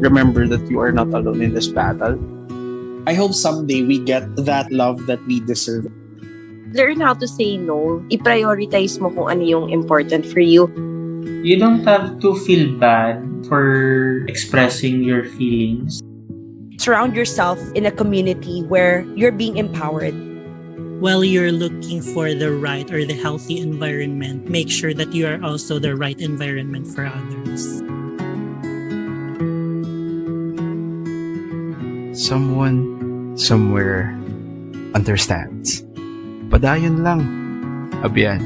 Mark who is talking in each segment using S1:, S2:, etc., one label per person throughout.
S1: remember that you are not alone in this battle.
S2: I hope someday we get that love that we deserve.
S3: Learn how to say no. I-prioritize mo kung ano yung important for you.
S4: You don't have to feel bad for expressing your feelings.
S3: Surround yourself in a community where you're being empowered.
S5: While you're looking for the right or the healthy environment, make sure that you are also the right environment for others.
S6: Someone, somewhere, understands. Padayon lang. Abiyan.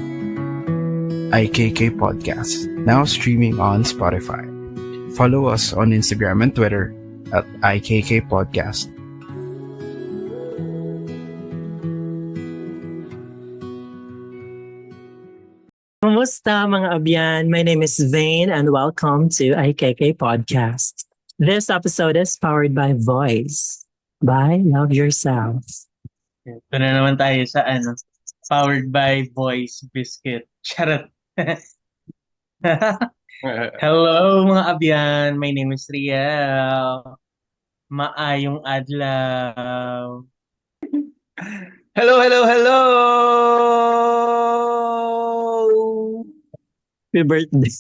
S6: IKK Podcast, now streaming on Spotify. Follow us on Instagram and Twitter at IKK Podcast.
S5: Kumusta mga abyan? My name is Vane and welcome to IKK Podcast. This episode is powered by Voice by Love Yourself.
S4: Ito na naman tayo sa powered by Voice Biscuit. Charot. Hello mga abyan, my name is Riel. Maayong adlaw.
S1: Hello, hello, hello!
S5: Happy birthday.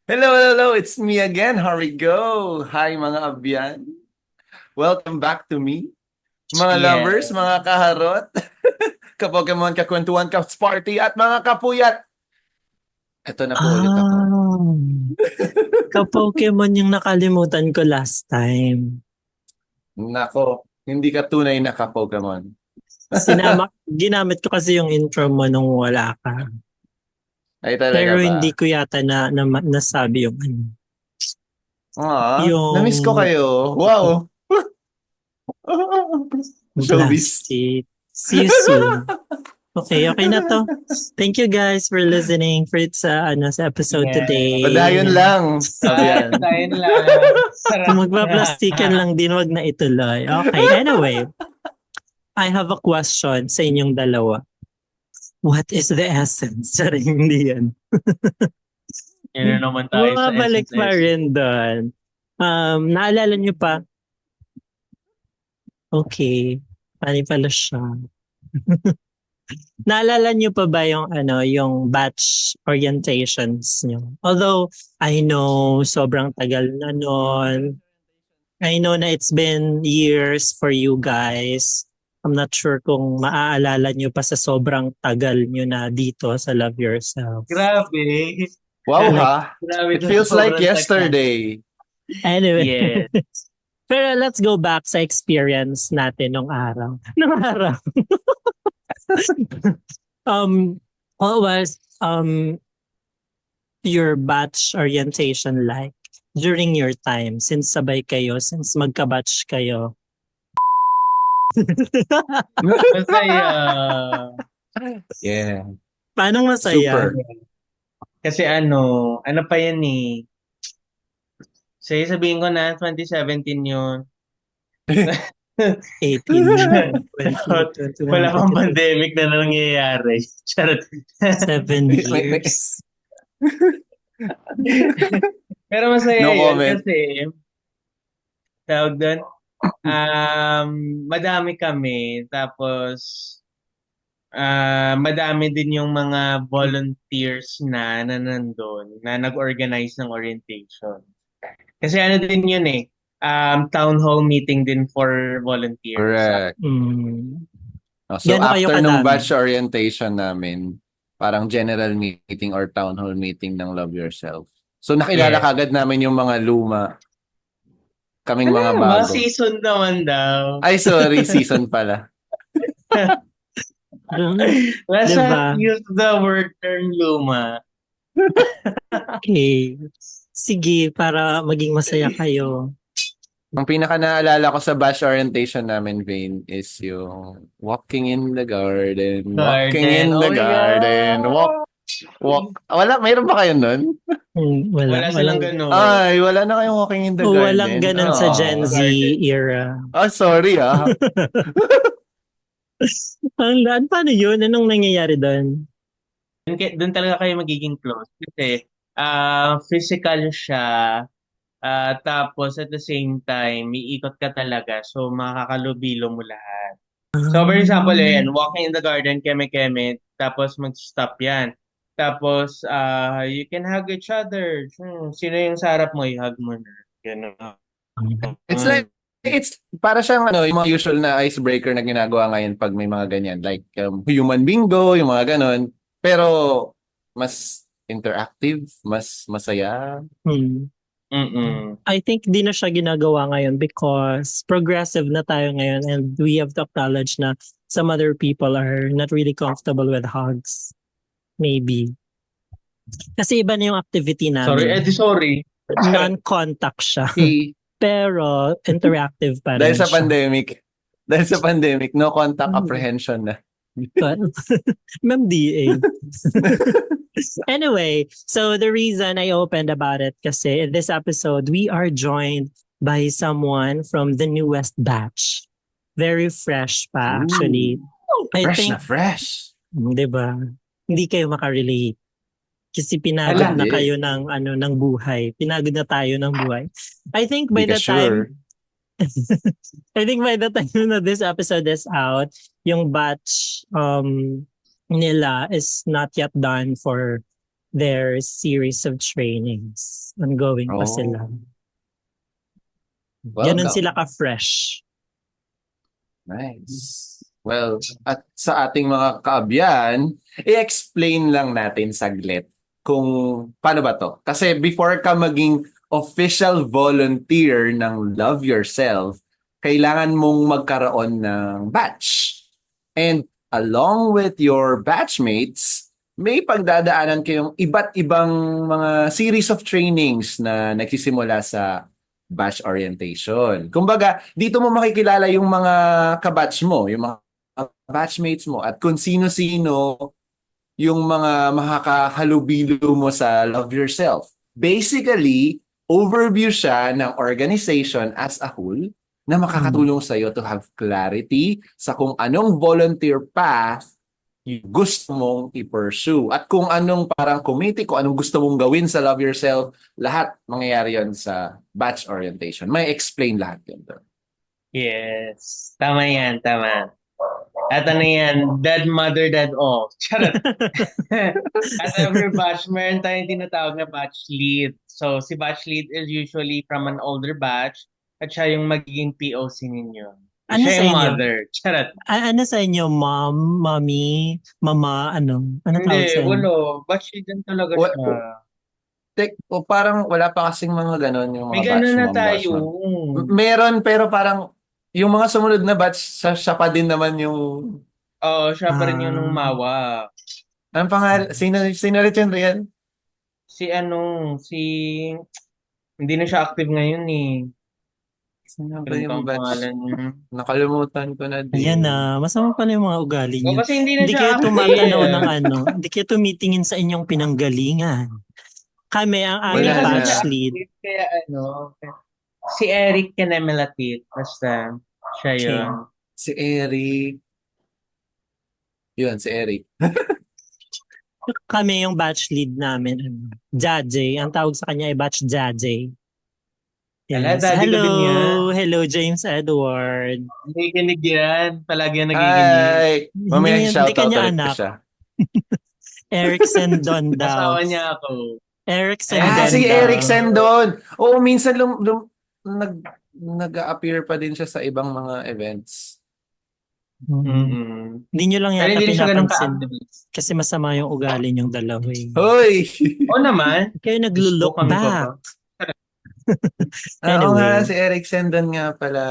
S1: Hello, hello, hello! It's me again, Harigo. Hi mga abyan. Welcome back to me. Mga lovers, mga kaharot, ka-Pokemon, kakwentuhan, ka-Sparty, at mga kapuyat. Ito na po ulit ako.
S5: Ka-Pokemon yung nakalimutan ko last time.
S1: Nako, hindi ka tunay na ka-Pokemon.
S5: Ginamit ko kasi yung intro mo nung wala ka.
S1: Ay talaga
S5: Pero
S1: ba?
S5: hindi ko yata nasabi yung ano.
S1: Yung... Na-miss ko kayo. Wow! Showbiz.
S5: See you soon. Okay na to. Thank you guys for listening for sa episode today.
S1: Padayon lang.
S4: Padayon lang.
S5: Kung magpa-plastikan lang din, wag na ituloy. Okay, anyway. I have a question sa inyong dalawa. What is the essence? Sorry, hindi yan.
S4: Yan na naman tayo sa
S5: bumabalik
S4: essence.
S5: pa rin doon. Naalala nyo pa? Okay. Paano pala siya? Naalala nyo pa ba yung yung batch orientations nyo? Although, I know sobrang tagal na nun. I know na it's been years for you guys. I'm not sure kung maaalala nyo pa sa sobrang tagal nyo na dito sa Love Yourself.
S4: Grabe.
S1: Wow ha?
S4: Grabe.
S1: It feels like yesterday.
S5: Anyway.
S4: Yes.
S5: Pero let's go back sa experience natin nung araw. What was your batch orientation like during your time since sabay kayo, since magka-batch kayo?
S4: Masaya.
S1: Yeah.
S5: Paano masaya?
S1: Super.
S4: Kasi ano pa yan eh. Sige, sabihin ko na, 2017 yun.
S5: 18.
S4: Wala pang pandemic na nangyayari. Charot.
S5: 7 years.
S4: Pero masaya
S1: No
S4: yun
S1: comment.
S4: kasi tawag doon, madami kami. Tapos, madami din yung mga volunteers na nandun, na nag-organize ng orientation. Kasi ano din yun eh, town hall meeting din for volunteers.
S1: Correct. So
S5: Gano'n kayo
S1: after nung
S5: kadami?
S1: batch orientation namin, parang general meeting or town hall meeting ng Love Yourself. So nakilala kagad namin yung mga luma. Kaming mga bago.
S4: Mga season naman daw.
S1: Ay, sorry, season pala.
S4: Let's
S5: Diba?
S4: not use the word term luma.
S5: Okay. Sige, para maging masaya kayo.
S1: Ang pinaka naalala ko sa batch orientation namin, Vane, is yung walking in the garden. Walking in the garden. Walk. Wala, mayroon ba kayo nun?
S4: Wala silang ganun.
S1: Ay, wala na kayong walking in the garden.
S5: Walang ganun sa Gen Z era.
S1: Oh, sorry
S5: Paano yun? Anong nangyayari doon?
S4: Doon talaga kayo magiging close. Kasi physical siya. Tapos at the same time, iikot ka talaga. So makakalubilo mo lahat. So for example, walking in the garden, keme-keme, tapos mag-stop yan. Tapos you can hug each other. Sino yung sa harap mo, i-hug mo na. Gano'n.
S1: It's like, it's para siyang yung mga usual na icebreaker na ginagawa ngayon pag may mga ganyan. Like, human bingo, yung mga ganon. Pero, mas interactive, mas masaya.
S4: Mm-mm.
S5: I think di na siya ginagawa ngayon because progressive na tayo ngayon and we have to acknowledge na some other people are not really comfortable with hugs. Maybe. Kasi iba na yung activity
S4: Sorry,
S5: namin.
S4: sorry.
S5: Non-contact siya. Pero interactive pa rin
S1: Dahil sa
S5: siya.
S1: pandemic, no contact apprehension na.
S5: But, Ma'am DA. Anyway, so the reason I opened about it kasi in this episode, we are joined by someone from the newest batch. Very fresh pa, actually. I
S1: Fresh
S5: think,
S1: na fresh.
S5: diba? Hindi kayo makarelate. Kasi pinagod na
S1: Hindi.
S5: kayo ng buhay. Pinagod na tayo ng buhay. I think by
S1: Hindi
S5: the
S1: ka sure.
S5: time I think by the time na this episode is out, yung batch nila is not yet done for their series of trainings. Ongoing pa sila. Ganun
S1: Welcome.
S5: sila ka-fresh.
S1: Nice. Well, at sa ating mga kaabyan, i-explain lang natin saglit kung paano ba to. Kasi before ka maging official volunteer ng Love Yourself, kailangan mong magkaroon ng batch. And along with your batchmates, may pagdadaanan kayong iba't ibang mga series of trainings na nagsisimula sa batch orientation. Kumbaga, dito mo makikilala yung mga kabatch mo, yung mga batchmates mo, at kung sino-sino yung mga makakahalubilo mo sa Love Yourself. Basically, overview siya ng organization as a whole na makakatulong sa iyo to have clarity sa kung anong volunteer path yung gusto mong i-pursue. At kung anong parang committee, kung anong gusto mong gawin sa Love Yourself, lahat mangyayari yon sa batch orientation. May explain lahat yun doon.
S4: Yes. Tama yan, tama. At ano yan, dead mother, dead all. Charot. At every batch, meron tayong tinatawag na batch lead. So, si batch lead is usually from an older batch at siya yung magiging POC ninyo.
S5: Ano
S4: Siya
S5: sa
S4: yung
S5: inyo?
S4: mother. Charot.
S5: Ano sa inyo? Mom, mommy, mama, ano? Ano tawag
S4: Hindi,
S5: sa inyo?
S4: wala. Batch lead din talaga
S1: Wa-
S4: siya.
S1: Parang wala pa kasing mga ganon yung
S4: May
S1: mga batch
S4: gano'n na
S1: mom, batch
S4: tayo.
S1: mom. Meron, pero parang yung mga sumunod na batch, siya pa din naman yung...
S4: Oo, siya pa rin yung nung mawa.
S1: Anong pangalan? Sino ulit yun, Rian?
S4: Si hindi na siya active ngayon eh.
S1: Sino ba
S4: Ano
S1: yung
S4: ang
S1: batch?
S4: pangalan niya?
S1: Nakalimutan ko na din.
S5: Ayan na, masama pala yung mga ugali
S4: O
S5: niyo.
S4: kasi hindi na
S5: Hindi
S4: siya
S5: kayo
S4: active.
S5: tumatanaw ng hindi kayo tumitingin sa inyong pinanggalingan. Kami, ang
S4: Hindi
S5: aming
S1: Wala
S4: kasi
S5: batch
S4: siya
S5: lead.
S4: active, kaya si Eric Canemelatit. Basta siya yun.
S1: Si Eric. Yun, si Eric.
S5: Kami yung batch lead namin. Jajay. Ang tawag sa kanya ay batch Jajay.
S4: Ala, daddy ko din yan.
S5: Hello James Edward.
S4: Nakikinig yan. Palagi yan nagiginig.
S1: Ay, mamaya
S5: Hindi
S1: shoutout
S5: kanya
S1: ulit
S5: anak.
S1: ko siya.
S5: Eric Sendon daw.
S4: Asawa niya ako.
S5: Eric Sendon
S1: Si
S5: daw.
S1: Eric Sendon. Oo, minsan nag-appear pa din siya sa ibang mga events.
S4: Mm-mm.
S5: Hindi nyo lang
S4: Pero
S5: yata
S4: hindi siya ganun
S5: pinapansin.
S4: ka-active.
S5: Kasi masama yung ugali niyong dalawa eh.
S1: Hoy!
S4: Oo naman.
S5: Kayo naglo-look
S4: Gusto kami ko
S5: back.
S1: Oo nga,
S5: Anyway.
S1: si Eric Sendon nga pala.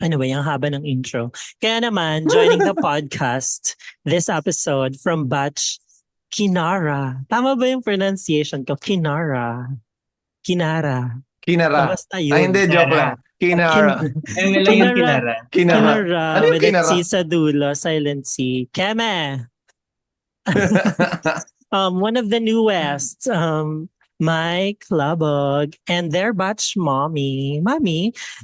S5: Anyway, ang haba ng intro. Kaya naman, joining the podcast, this episode from Batch Kinara. Tama ba yung pronunciation ko? Kinara. Kinara.
S1: Kinara.
S5: Basta yun.
S1: Ay, hindi, joke lang. Kinara.
S4: Ayun lang yung kinara.
S1: Kinara.
S5: Kinara.
S1: Ano yung
S5: With a
S1: Kinara?
S5: C sa dulo, silent C. Keme! One of the newest, Mike Labog, and their batch mommy,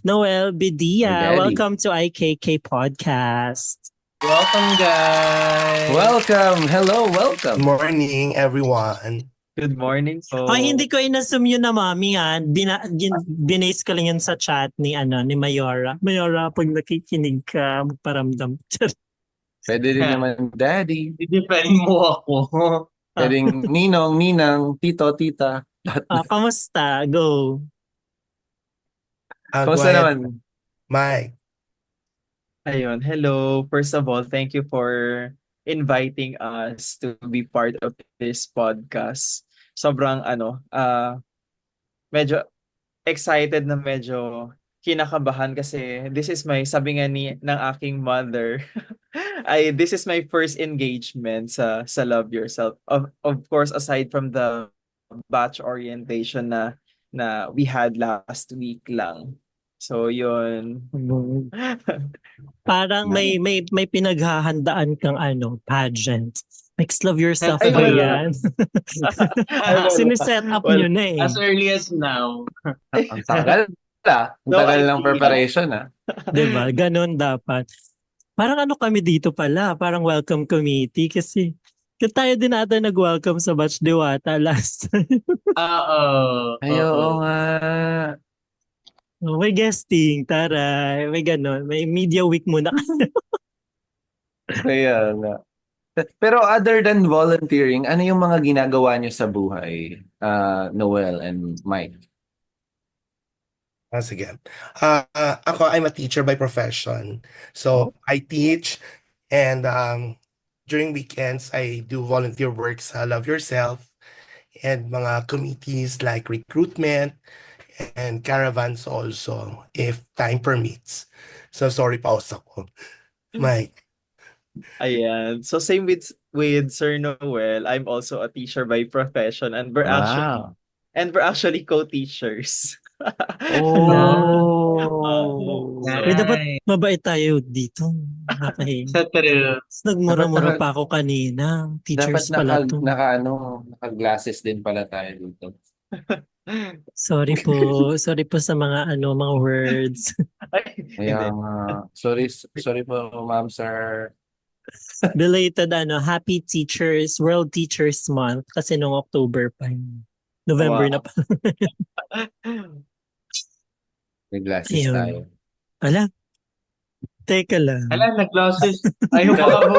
S5: Noel Bidia.
S1: Daddy.
S5: Welcome to IKK Podcast.
S4: Welcome, guys.
S1: Welcome. Hello, welcome.
S7: Good morning, everyone. Good morning po.
S5: Ay, hindi ko inassume yun na mami binase ko lang yun sa chat ni Mayora. Mayora, pag nakikinig ka, magparamdam.
S1: Pwede rin naman daddy.
S4: I-defend mo ako.
S1: Pwedeng ninong, ninang, tito, tita.
S5: Kamusta? Go.
S8: Go
S1: Kamusta
S8: ahead,
S1: naman?
S8: Mike.
S7: Ayun, hello. First of all, thank you for inviting us to be part of this podcast. Sobrang medyo excited na medyo kinakabahan kasi sabi nga ng aking mother, this is my first engagement sa Love Yourself. Of course, aside from the batch orientation na we had last week lang. So yun.
S5: Parang may pinaghahandaan kang pageant. Next Love Yourself
S7: Ay,
S5: ba
S7: wala.
S5: yan?
S7: Ay, wala.
S5: Siniset up
S7: Wala.
S5: nyo na eh.
S4: As early as now.
S1: Ang tagal Ang
S7: No
S1: tagal ng
S7: idea.
S1: preparation
S5: Diba? Ganon dapat. Parang kami dito pala, parang welcome committee kasi tayo din ata nag-welcome sa Batch Diwata last time.
S4: Oo.
S1: Ay, oo nga.
S5: May guesting, taray, may ganon. May media week muna.
S1: Kaya nga. Pero other than volunteering, ano yung mga ginagawa niyo sa buhay, Noel and Mike?
S8: Sige. Ako, I'm a teacher by profession. So, I teach and during weekends, I do volunteer work sa Love Yourself and mga committees like recruitment and caravans also, if time permits. So, sorry, pause ako. Mike.
S7: Ayan. So same with Sir Noel, I'm also a teacher by profession and we're actually co-teachers.
S1: Oh.
S5: Uy, dapat mabait tayo dito. Nakakahiya.
S4: Sa true.
S5: Tapos nagmura-mura pa ako kanina.
S1: Dapat
S5: Teachers pala to.
S1: naka-glasses din pala tayo dito.
S5: Sorry po sa mga mga words.
S1: Kaya nga. Sorry po, ma'am, sir.
S5: Belated Happy World Teachers Month kasi nung October pa yun. November
S7: Wow.
S5: na pa.
S1: May glasses
S5: Ayun.
S1: tayo.
S5: Ala, teka lang.
S4: Nag-losses. Ayaw pa ba?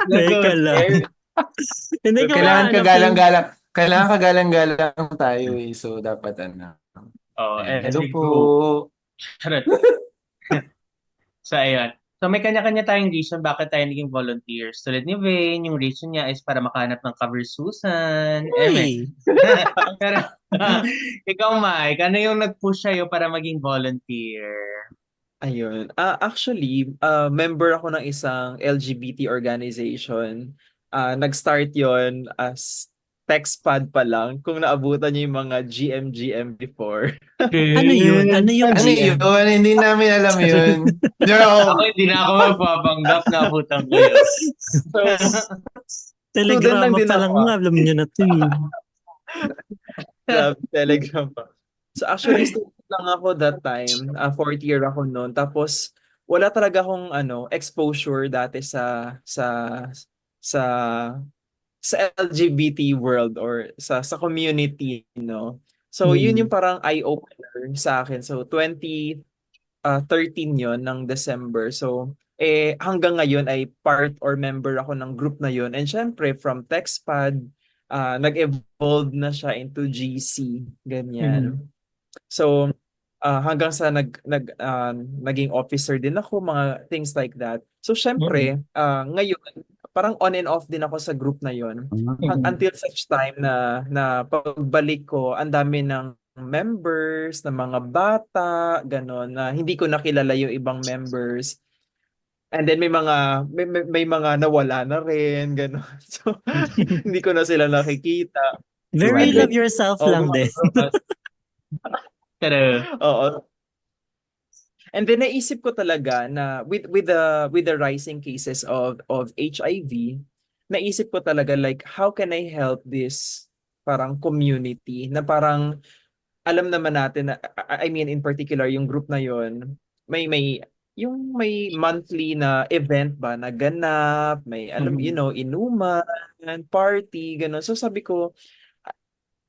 S5: Teka lang. Hindi ko
S1: Kailangan
S5: mahanap
S1: kagalang-galang. Kailangan kagalang-galang tayo eh. So, dapat
S4: Oh,
S1: Hello po.
S4: Charot. So, ayun. So, may kanya-kanya tayong reason bakit tayo naging volunteers. Tulad ni Vane, yung reason niya is para makahanap ng cover Susan.
S5: Hey.
S4: Pero, ikaw, Mike, ano yung nag-push sa'yo para maging volunteer?
S7: Ayun. Actually, member ako ng isang LGBT organization. Nag-start yon as TextPad pa lang kung naabutan niyo yung mga GM before.
S5: Ano yun? Ano yung
S1: Ano
S5: GM?
S1: yun? Hindi namin alam yun.
S4: Ako, hindi na ako mapapanggap na abutan ko yun.
S7: So,
S5: Telegrama
S7: lang din
S5: pa lang
S7: ako.
S5: nga, alam nyo na to eh.
S7: Telegram pa. So actually, student lang ako that time. Fourth year ako noon. Tapos, wala talaga akong exposure dati sa LGBT world or sa community, So, yun yung parang eye-opener sa akin. So, 2013 yon ng December. So, hanggang ngayon ay part or member ako ng group na yon. And syempre, from TextPad, nag-evolve na siya into GC. Ganyan. So, hanggang sa naging officer din ako, mga things like that. So, syempre, ngayon, parang on and off din ako sa group na yon. Until such time na pagbalik ko, ang dami ng members, na mga bata, ganon, na hindi ko nakilala yung ibang members. And then may mga nawala na rin, ganon. So, hindi ko na sila nakikita.
S5: Very
S7: And then-
S5: love yourself lang din.
S4: Pero,
S7: Oo. And then naisip ko talaga na with the rising cases of HIV, naisip ko talaga like how can I help this parang community na parang alam naman natin na I mean in particular yung group na yon may monthly na event ba na ganap, may inuman, party, gano'n. So sabi ko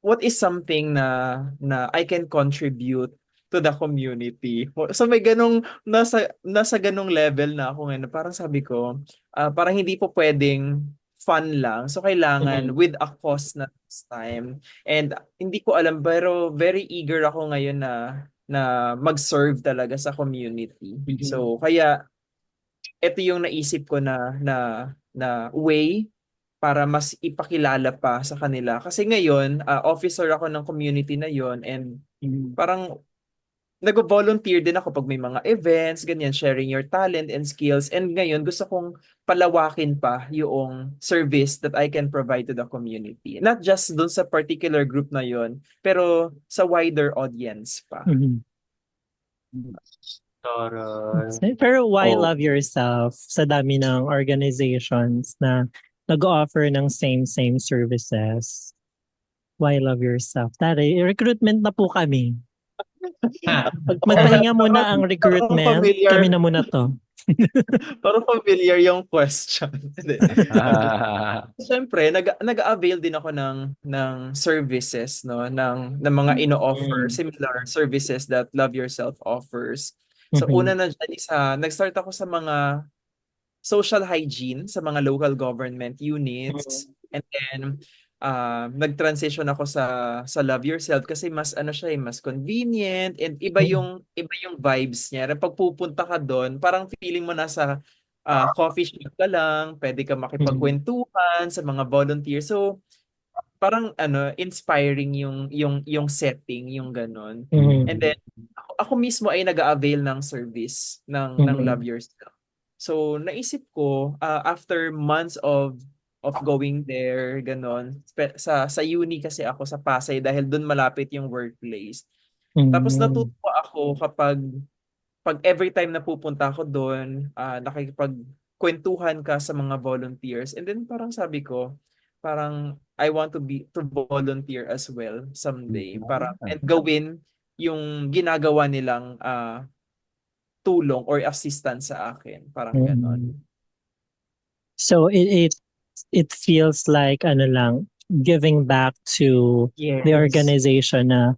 S7: what is something na I can contribute to the community? So may ganong nasa ganong level na ako ngayon. Parang sabi ko, parang hindi po pwedeng fun lang. So kailangan
S4: Mhm.
S7: with a cause na this time. And hindi ko alam pero very eager ako ngayon na mag-serve talaga sa community.
S4: Mhm.
S7: So kaya ito yung naisip ko na way para mas ipakilala pa sa kanila. Kasi ngayon, officer ako ng community na yon and
S4: Mhm.
S7: parang nag-volunteer din ako pag may mga events, ganyan, sharing your talent and skills. And ngayon, gusto kong palawakin pa yung service that I can provide to the community. Not just dun sa particular group na yon, pero sa wider audience pa.
S5: Mhm.
S4: Taray.
S5: Pero why
S1: Oh.
S5: love yourself sa dami ng organizations na nag-offer ng same services? Why love yourself? Tari, recruitment na po kami.
S4: Ha.
S5: Magpahinga muna ang
S7: Parang
S5: recruitment,
S7: familiar.
S5: kami na muna to.
S7: Parang familiar yung question. Hindi. Siyempre, nag-avail din ako ng services, no, ng mga ino-offer, similar services that Love Yourself offers. So
S5: Mhm.
S7: una na dyan nag-start ako sa mga social hygiene sa mga local government units, and then nag-transition ako sa Love Yourself kasi mas ano siya, mas convenient, and iba yung vibes niya. Pag pupunta ka doon, parang feeling mo nasa coffee shop ka lang, pwede ka makipagkwentuhan sa mga volunteers. So parang ano, inspiring yung setting, yung ganon.
S5: Mhm.
S7: And then ako mismo ay nag-avail ng service ng
S5: Mhm.
S7: Love Yourself. So naisip ko, after months of going there, ganon, sa uni kasi ako sa Pasay dahil doon malapit yung workplace. Tapos
S5: Mhm.
S7: natutuwa ako pag every time na pupunta ako doon, nakikipagkwentuhan ka sa mga volunteers. And then parang sabi ko, parang I want to volunteer as well someday para and gawin yung ginagawa nilang tulong or assistance sa akin, parang ganon.
S5: Mhm. So it feels like ano lang, giving back to the
S7: Yes.
S5: organization na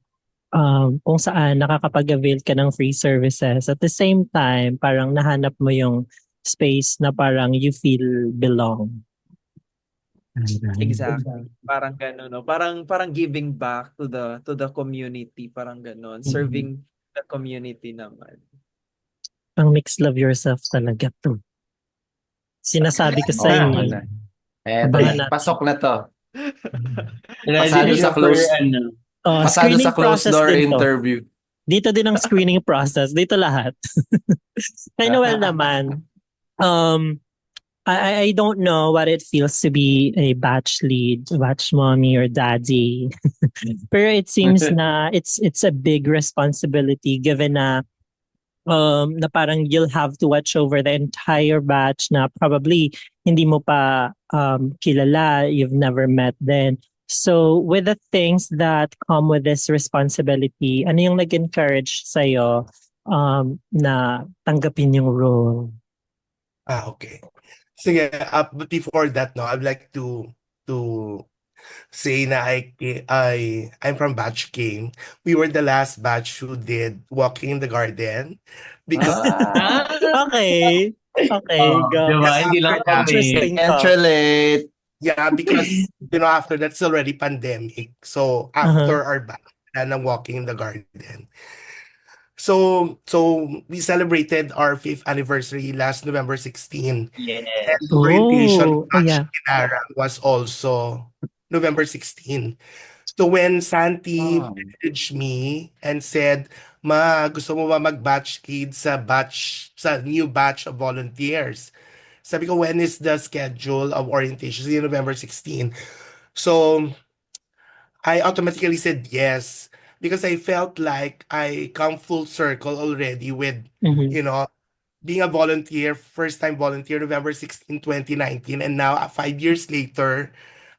S5: kung saan nakakapag-avail ka ng free services. At the same time, parang nahanap mo yung space na parang you feel belong.
S7: Exactly. Parang gano'n, no? Parang giving back to the community, parang gano'n. Serving the community naman.
S5: Ang mix love yourself talaga to. Sinasabi ko sa
S1: Oo
S5: inyo.
S1: na. Eto
S5: Abangan
S1: na,
S5: natin.
S1: pasok na to.
S4: Ready
S1: Pasado
S4: na
S1: sa
S4: siya for
S1: close-
S4: ano.
S1: Pasado
S5: Screening
S1: sa closed
S5: process
S1: door
S5: din to.
S1: interview.
S5: Dito din ang screening process. Dito lahat. Kay Noel naman, I don't know what it feels to be a batch lead, batch mommy or daddy. Pero it seems na it's a big responsibility given na parang you'll have to watch over the entire batch na probably hindi mo pa kilala, you've never met then. So with the things that come with this responsibility, ano yung nag-encourage sa'yo na tanggapin yung role?
S8: Okay. Sige, but before that, no, I'd like to say na I'm from Batch King. We were the last batch who did Walking in the Garden because
S5: Okay. Okay, go.
S4: Diba? Hindi lang kami.
S5: Interesting
S1: Can't
S5: to.
S1: relate.
S8: yeah, because after that's already pandemic. So after our batch ng Walking in the Garden. So we celebrated our 5th anniversary last November 16.
S4: Yes.
S8: And the orientation
S5: Oh,
S8: of Batch
S5: yeah.
S8: Kinara was also November 16. So when Santi
S1: Oh.
S8: messaged me and said, "Ma, gusto mo ba mag-batch lead sa new batch of volunteers?" Sabi ko, when is the schedule of orientation? Sige, November 16. So I automatically said yes because I felt like I come full circle already with,
S5: Mhm.
S8: being a volunteer, first time volunteer, November 16, 2019. And now, 5 years later,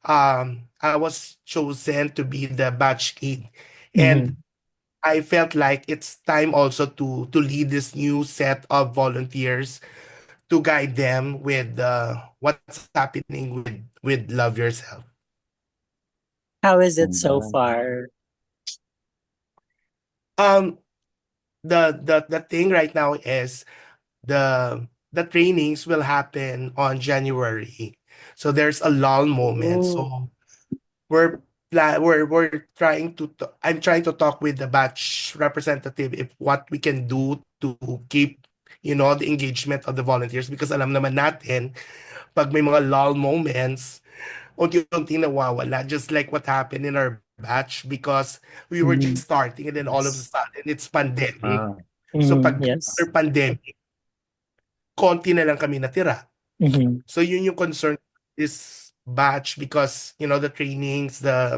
S8: I was chosen to be the batch lead. And I felt like it's time also to lead this new set of volunteers, to guide them with what's happening with Love Yourself.
S5: How is it so
S1: Ganda.
S5: far?
S8: Um, the thing right now is the trainings will happen on January. So there's a lull moment.
S7: Oh.
S8: So we're trying to I'm trying to talk with the batch representative if what we can do to keep the engagement of the volunteers because alam naman natin pag may mga lull moments unti-unti nawawala just like what happened in our batch because we were just
S5: Mm.
S8: starting and then all of a
S5: Yes.
S8: sudden it's pandemic.
S1: Ah.
S8: So
S5: Mm,
S8: pag after
S5: yes.
S8: pandemic, konti na lang kami natira.
S5: Mhm.
S8: So yun yung concern is batch because the trainings, the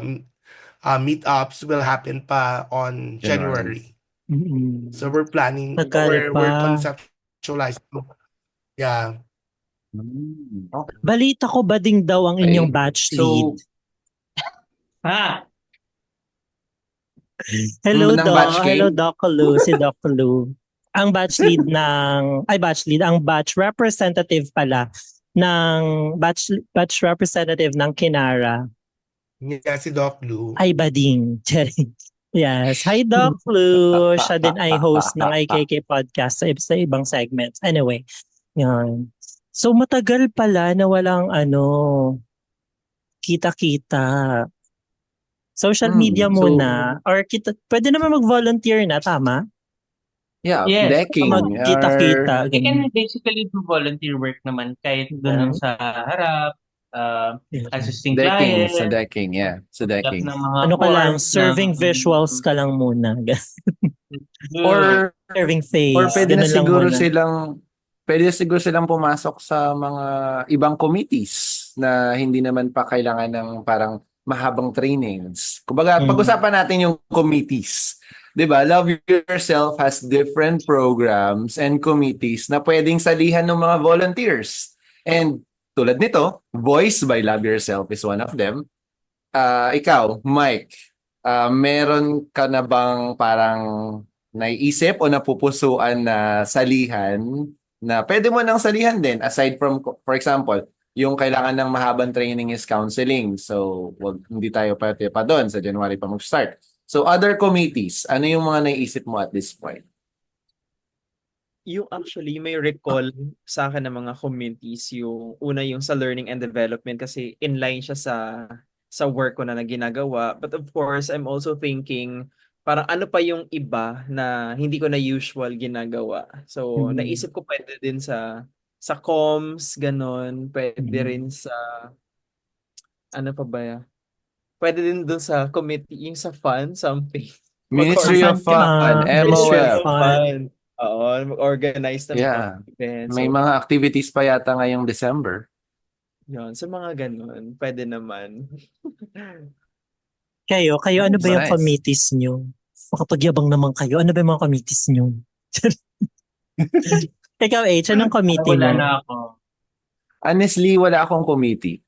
S8: meetups will happen pa on
S1: January.
S8: January.
S5: Mm.
S8: So we're planning,
S5: Tagal
S8: we're
S5: pa.
S8: conceptualizing. Yeah.
S1: Okay.
S5: Balita ko bading daw ang inyong
S1: Okay.
S5: batch
S1: So,
S5: lead.
S4: Ha!
S5: Hello,
S1: ng batch
S5: Hello,
S1: game?
S5: Doc Lu. Si Doc Lu. Ang batch lead ang batch representative pala ng batch representative ng Kinara
S8: Yeah, si Doc Lu.
S5: ay bading. Yes. Hi, Doc Lu. Siya din ay host ng IKK podcast sa ibang segments. Anyway, yan. So, matagal pala na walang kita-kita. Social media
S1: so,
S5: muna. Or pwede naman mag-volunteer na, tama?
S1: yeah,
S4: Yes.
S1: decking
S5: Magkita-kita.
S4: You can
S5: Ganyan.
S4: basically do volunteer work naman kahit doon lang sa harap, assisting
S1: decking, sa
S4: client,
S1: decking, yeah, sa
S4: up
S1: decking.
S4: ng mga
S5: Ano ka lang,
S4: forms,
S5: serving visuals ka lang muna.
S1: Or
S5: Serving
S1: or
S5: face.
S1: pwede na
S5: Ganun lang muna.
S1: siguro silang pumasok sa mga ibang committees na hindi naman pa kailangan ng parang mahabang trainings. Kumbaga, pag-usapan natin yung committees. 'Di ba? Love Yourself has different programs and committees na pwedeng salihan ng mga volunteers. And tulad nito, Voice by Love Yourself is one of them. Ikaw, Mike, meron ka na bang parang naiisip o napupusuan na salihan na pwede mo nang salihan din aside from, for example, yung kailangan ng mahabang training is counseling. So, hindi tayo pwede pa doon sa January pa mag-start. So, other committees, ano yung mga naiisip mo at this point?
S7: Yung actually may recall sa akin ng mga communities yung una yung sa learning and development kasi inline siya sa work ko na ginagawa. But of course, I'm also thinking parang ano pa yung iba na hindi ko na usual ginagawa. So, naisip ko pwede din sa comms, ganon. Pwede rin sa ano pa ba ya? Pwede din dun sa committee, yung sa fund, something.
S1: Ministry of Fun,
S5: Ministry of
S1: MOF.
S5: Fun.
S7: Oo, mag-organize ng mga
S1: Yeah.
S7: events.
S1: May
S7: So,
S1: mga activities pa yata ngayong December.
S7: yun, sa mga ganun, pwede naman.
S5: Kayo, ano ba yung
S1: Nice.
S5: committees nyo? Makapagyabang naman kayo. Ano ba yung mga committees nyo? Ikaw, H, anong committee
S4: wala
S5: mo?
S4: na ako.
S1: Honestly, wala akong committee.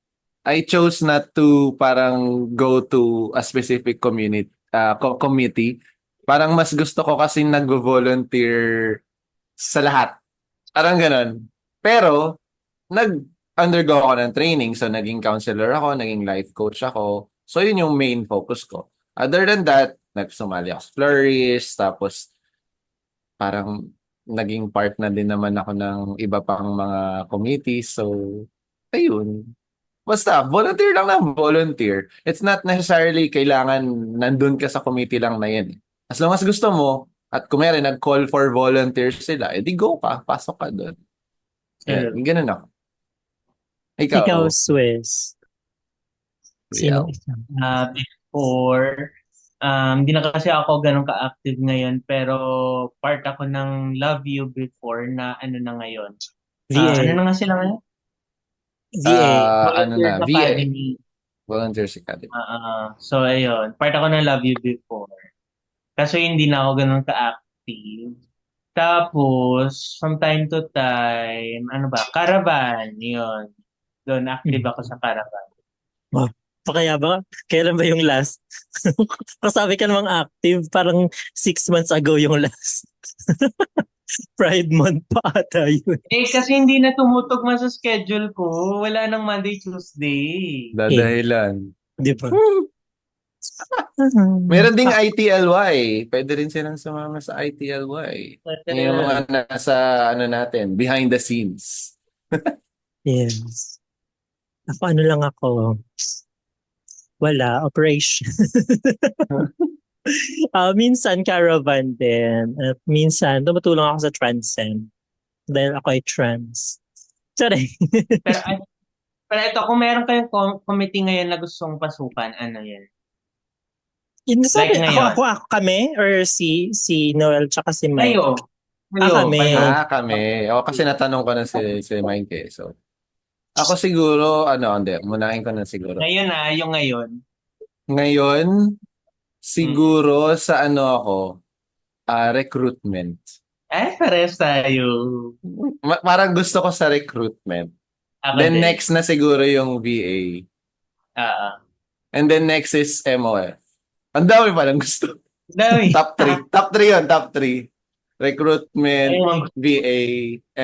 S1: I chose not to parang go to a specific committee. Parang mas gusto ko kasi nag-volunteer sa lahat. Parang ganun. Pero, nag-undergo ako ng training. So, naging counselor ako, naging life coach ako. So, yun yung main focus ko. Other than that, nagsumali ako sa Flourish, tapos parang naging part na din naman ako ng iba pang mga committees. So, ayun. Basta, volunteer lang ng volunteer. It's not necessarily kailangan nandun ka sa committee lang na yan. As long as gusto mo, at kung meron nag-call for volunteers sila, edi go ka, pasok ka doon. Yan, ganun ako.
S5: Ikaw, Swiss. Sino?
S4: Before, hindi na kasi ako ganun ka-active ngayon, pero part ako ng Love You Before na ano na ngayon.
S5: VA.
S4: Ano na nga sila ngayon?
S5: VA.
S4: Volunteers Academy.
S1: Volunteers Academy.
S4: So, ayun. Part ako ng Love You Before. Kaso hindi na ako ganun ka-active. Tapos, from time to time, ano ba? Caravan. Yun. Doon, active ako sa Caravan.
S5: Kaya ba? Kailan ba yung last? Kasabi ka namang active, parang 6 months ago yung last. Pride month pa ata yun.
S4: Kasi hindi na tumutugma sa schedule ko. Wala nang Monday, Tuesday.
S1: Dadahilan.
S5: Di ba?
S1: Meron ding ITLY. Pwede rin silang sumama sa ITLY. Yung mga nasa, ano natin, behind the scenes.
S5: Yes. Ako, ano lang ako. Wala, operation. Minsan caravan din. At minsan, tumutulong ako sa Transcend. Dahil ako ay trans. Sorry.
S4: Pero, pero ito, kung meron kayong committee ngayon na gustong pasukan, ano yan?
S5: Yun, sabi,
S4: Like
S5: ako,
S4: ngayon.
S5: ako kami? Or si Noel tsaka si Mike?
S4: Kayo.
S5: Kami.
S1: Kami. O, kasi natanong ko na si Mike eh. So, ako siguro, hindi, munahin ko na siguro.
S4: Ngayon yung ngayon.
S1: Ngayon, siguro sa ako, recruitment.
S4: Pares tayo.
S1: Parang gusto ko sa recruitment.
S4: Ako
S1: Then
S4: din.
S1: next na siguro yung VA. And then next is MOF. Ang dami palang gusto.
S4: Dami.
S1: Top 3. Top 3 yun, top 3. Recruitment,
S4: Ayun,
S1: VA,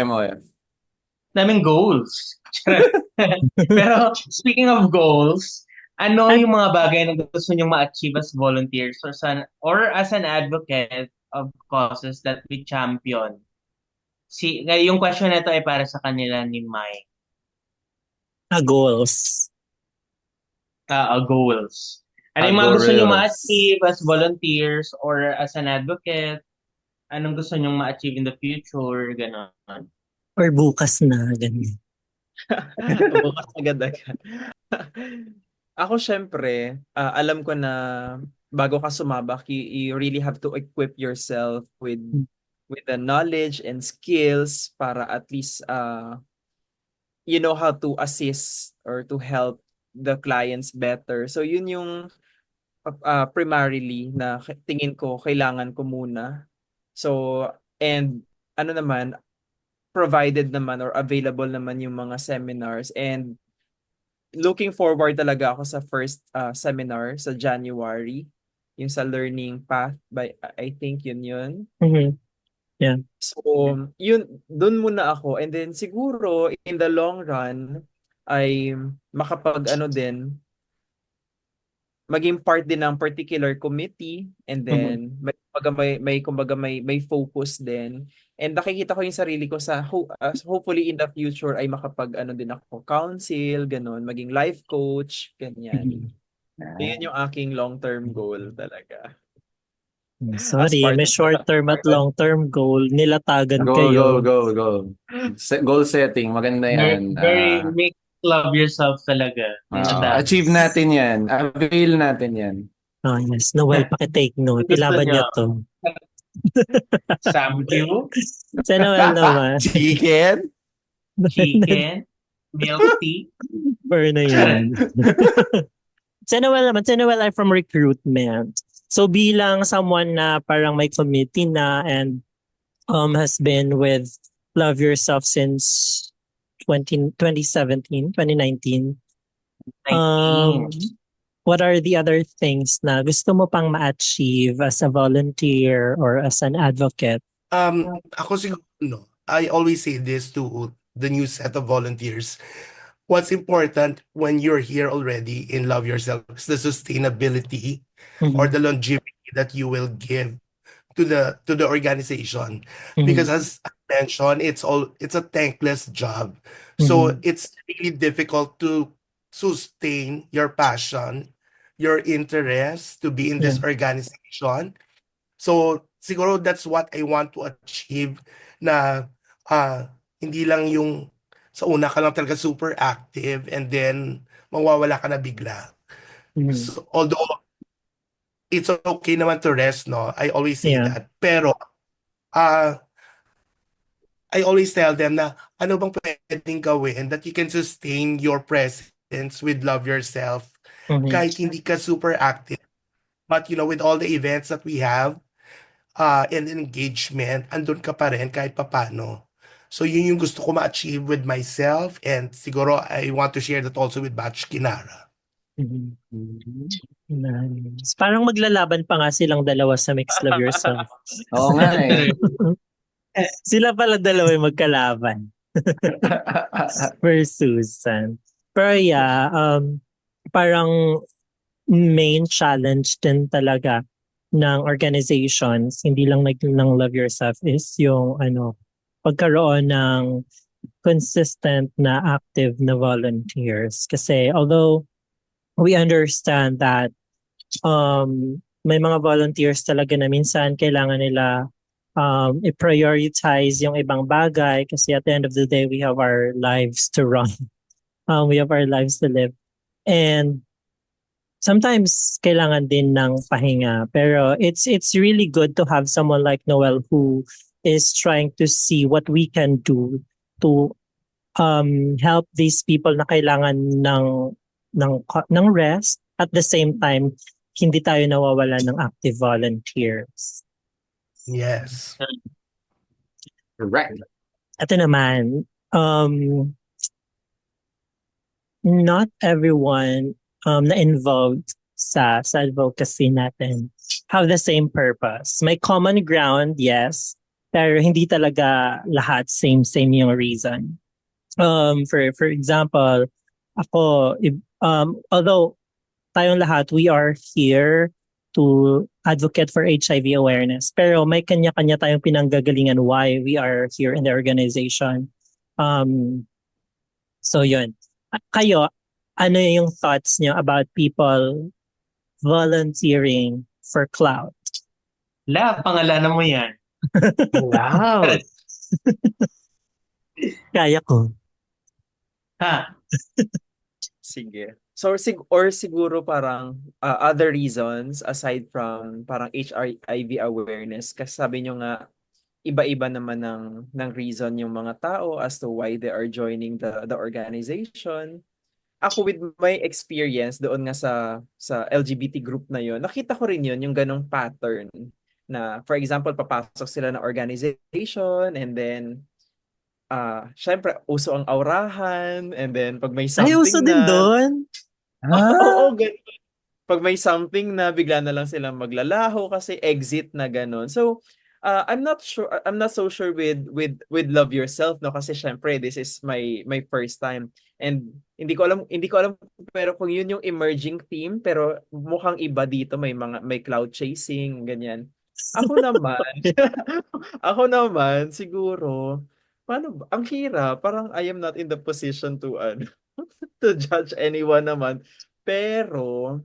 S1: MOF.
S4: daming goals. Pero speaking of goals, ano yung mga bagay na gusto nyo ma-achieve as volunteers or as an advocate of causes that we champion? Yung question na ito ay para sa kanila ni Mike.
S5: Goals.
S4: Goals. Ano yung mga gusto nyo
S1: Goals.
S4: ma-achieve as volunteers or as an advocate? Anong gusto nyo ma-achieve in the future? Ganon.
S5: Or bukas na, ganyan.
S7: Bukas agad-agad. Ako syempre, alam ko na bago ka sumabak, you really have to equip yourself with the knowledge and skills para at least you know how to assist or to help the clients better. So yun yung primarily na tingin ko kailangan ko muna. So, and ano naman, provided naman or available naman yung mga seminars, and looking forward talaga ako sa first seminar sa January, yung sa Learning Path by, I think yun.
S5: Mhm. Yeah.
S7: So, yun, dun muna ako, and then siguro in the long run ay din, maging part din ng particular committee, and then may focus din, and nakikita ko yung sarili ko sa hopefully in the future ay din ako counsel, ganun, maging life coach, ganyan. So, yun yung aking long-term goal talaga.
S5: Sorry,
S7: part
S5: may
S7: of
S5: short-term at long-term goal. Nilatagan
S1: Go.
S5: kayo.
S1: Goal setting, maganda yan.
S4: Very make love yourself talaga.
S1: Achieve natin yan. Avail natin yan.
S5: Oh, yes. Noel, pakitake note. Ilaban niyo to.
S4: Samgyu,
S5: Sa Noel naman.
S1: Chicken?
S4: chicken, milk tea.
S5: Burn na yan. Sa Noel ay from recruitment. So bilang someone na parang may committee na and has been with Love Yourself since 2019. What are the other things na gusto mo pang ma-achieve as a volunteer or as an advocate?
S8: Ako siguro, I always say this to the new set of volunteers. What's important when you're here already in Love Yourself is the sustainability or the longevity that you will give to the organization. Because as I mentioned, it's a thankless job. So it's really difficult to sustain your passion, your interest to be in this organization. So siguro that's what I want to achieve, na hindi lang yung sa una ka lang talaga super active and then mawawala ka na bigla. So, although it's okay naman to rest, no? I always say that. Pero I always tell them na ano bang pwedeng gawin that you can sustain your presence with Love Yourself kahit hindi ka super active. But with all the events that we have and engagement, andun ka pa rin kahit papano. So yun yung gusto ko ma-achieve with myself, and siguro I want to share that also with Batch Kinara.
S5: Nice. Parang maglalaban pa nga silang dalawa sa Mix Love Yourself.
S1: Oo nga eh.
S5: Sila pala dalawa yung magkalaban. For Susan. Pero yeah, parang main challenge din talaga ng organizations, hindi lang ng Love Yourself, is yung pagkaroon ng consistent na active na volunteers. Kasi although we understand that may mga volunteers talaga na minsan kailangan nila i-prioritize yung ibang bagay kasi at the end of the day, we have our lives to run. We have our lives to live. And sometimes kailangan din ng pahinga. Pero it's really good to have someone like Noel who is trying to see what we can do to help these people na kailangan ng rest. At the same time, hindi tayo nawawala ng active volunteers.
S8: Yes.
S1: Correct.
S5: Ito naman, not everyone na involved sa advocacy natin have the same purpose. May common ground, yes, pero hindi talaga lahat same yung reason. For example, ako, although tayong lahat, we are here to advocate for HIV awareness. Pero may kanya-kanya tayong pinanggagalingan why we are here in the organization. So yun. Kayo, ano yung thoughts niyo about people volunteering for clout?
S4: Pangalanan mo yan.
S1: Wow.
S5: Kaya ko.
S4: Ha?
S7: Sige. So, siguro parang other reasons aside from parang HIV awareness. Kasi sabi nyo nga, iba-iba naman ng reason yung mga tao as to why they are joining the organization. Ako with my experience doon nga sa LGBT group na yon, nakita ko rin yun, yung ganong pattern na, for example, papasok sila na organization and then syempre, uso ang aurahan and then pag may
S5: Ay,
S7: something
S5: uso din doon.
S7: Oo, ganun. Pag may something na bigla na lang silang maglalaho kasi exit na ganun. So, I'm not so sure with Love Yourself, no, kasi syempre this is my first time and hindi ko alam pero kung yun yung emerging theme, pero mukhang iba dito, may cloud chasing ganyan. Ako naman ako naman siguro paano ba? Ang hirap, parang I am not in the position to to judge anyone naman. Pero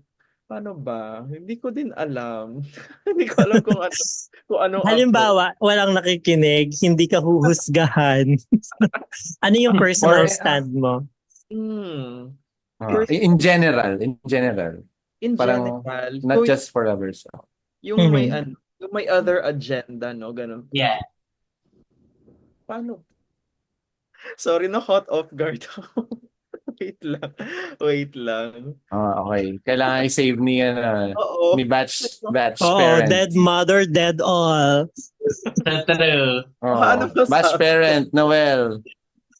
S7: paano ba? Hindi ko din alam. Hindi ko alam kung ano ako.
S5: Halimbawa, walang nakikinig, hindi ka huhusgahan. Ano yung personal stand mo?
S1: In general.
S7: In
S1: Parang
S7: general,
S1: not
S7: kung
S1: just for lovers.
S7: yung may other agenda, no, ganun.
S4: Yeah.
S7: Paano? Sorry, na caught off guard ako. Wait lang.
S1: Okay. Kailangan i-save ni
S7: Oo.
S1: batch
S5: Oo,
S1: parent.
S5: dead mother, dead all.
S4: True.
S7: Paano ba
S1: Batch
S7: sabi?
S1: parent, Noel.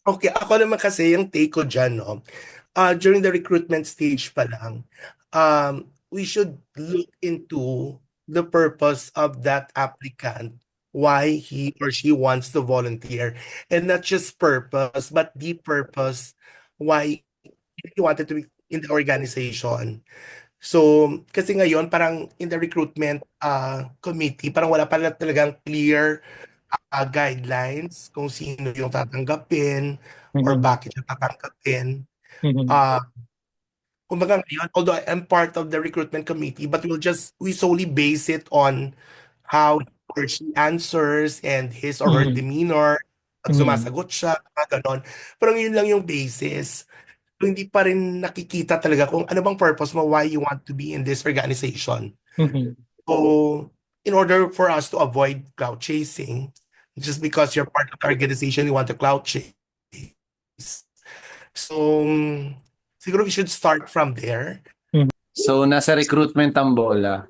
S8: Okay, ako naman kasi yung take ko dyan, no? During the recruitment stage pa lang, we should look into the purpose of that applicant, why he or she wants to volunteer, and not just purpose, but the purpose why he wanted to be in the organization. So, kasi ngayon, parang in the recruitment committee, parang wala pa talagang clear guidelines kung sino yung tatanggapin or bakit siya tatanggapin. Kumbaga ngayon, although I'm part of the recruitment committee, but we solely base it on how he or she answers and his or her demeanor, pag sumasagot siya, mga ganon. Pero yun lang yung basis. So, hindi pa rin nakikita talaga kung ano bang purpose mo, why you want to be in this organization. So, in order for us to avoid cloud chasing, just because you're part of the organization, you want to cloud chase. So, siguro we should start from there.
S1: So, nasa recruitment ang bola.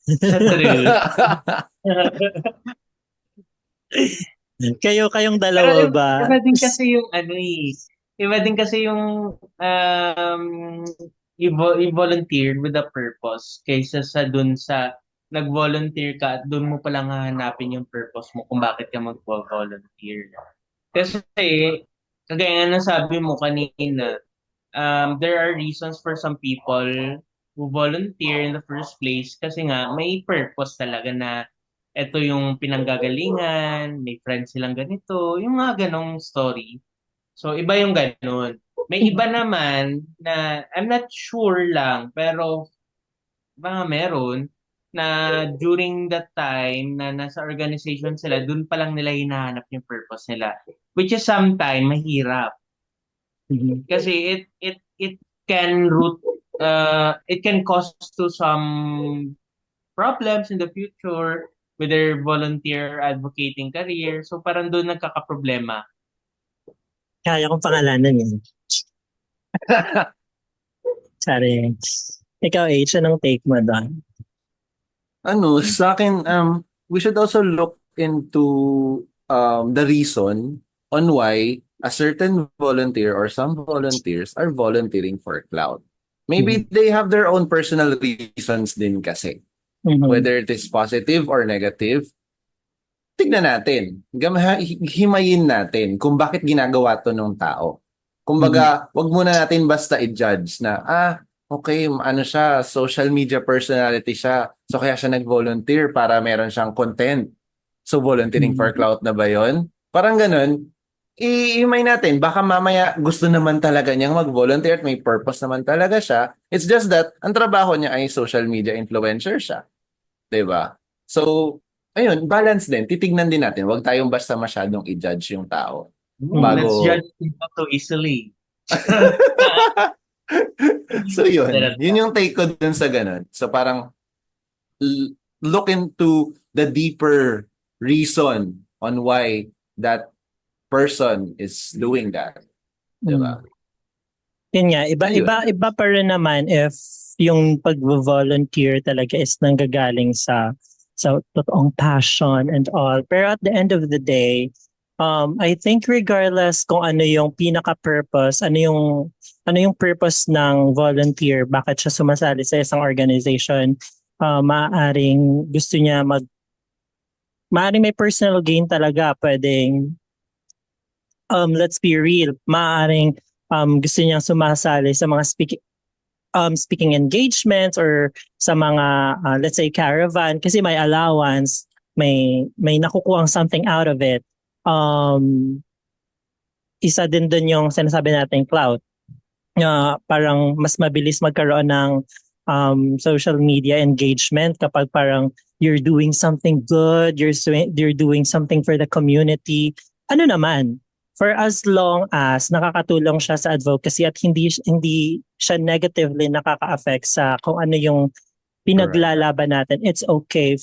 S4: True.
S5: Kayong dalawa ba?
S4: Iba din kasi yung iba din kasi yung i-volunteer with a purpose kaysa sa dun sa nag-volunteer ka at dun mo palang hahanapin yung purpose mo kung bakit ka mag-volunteer. Kasi kagaya nga ng sabi mo kanina, there are reasons for some people who volunteer in the first place kasi nga may purpose talaga na ito yung pinanggagalingan, may friends silang ganito, yung mga ganong story. So, iba yung ganon. May iba naman na, I'm not sure lang, pero baka meron, na during that time na nasa organization sila, dun pa lang nila hinahanap yung purpose nila. Which is sometime mahirap. Kasi it can it can cause to some problems in the future with their volunteer advocating career. So parang doon nagkakaproblema.
S5: Kaya kong pangalanan yun. Sorry. Ikaw, H, anong take mo doon?
S1: Sa akin, we should also look into the reason on why a certain volunteer or some volunteers are volunteering for cloud. Maybe they have their own personal reasons din kasi. Whether it is positive or negative, tignan natin. Himayin natin kung bakit ginagawa to ng tao. Kumbaga, wag muna natin basta i-judge na, okay, ano siya, social media personality siya. So kaya siya nag-volunteer para meron siyang content. So volunteering for clout na ba yon? Parang ganun. I-imay natin. Baka mamaya gusto naman talaga niyang mag-volunteer at may purpose naman talaga siya. It's just that ang trabaho niya ay social media influencer siya. 'Di ba? So, ayun, balance din. Titignan din natin. Huwag tayong basta masyadong i-judge yung tao.
S4: Let's judge people too easily.
S1: So yun yung take ko dun sa ganun. So parang look into the deeper reason on why that person is doing that. Diba?
S5: Yun nga, iba pa rin naman if yung pag-volunteer talaga is nanggagaling sa totoong passion and all. Pero at the end of the day, I think regardless kung ano yung pinaka-purpose, ano yung purpose ng volunteer, bakit siya sumasali sa isang organization, maaaring gusto niya maaaring may personal gain talaga, pwedeng let's be real, maaaring gusto niyang sumasali sa mga speaking engagements or sa mga let's say caravan kasi may allowance, may nakukuhang something out of it. Isa din dun yung sinasabi natin clout. Parang mas mabilis magkaroon ng social media engagement kapag parang you're doing something good, you're doing something for the community. Ano naman, for as long as nakakatulong siya sa advocacy at hindi siya negatively nakaka-affect sa kung ano yung pinaglalaban natin, it's okay.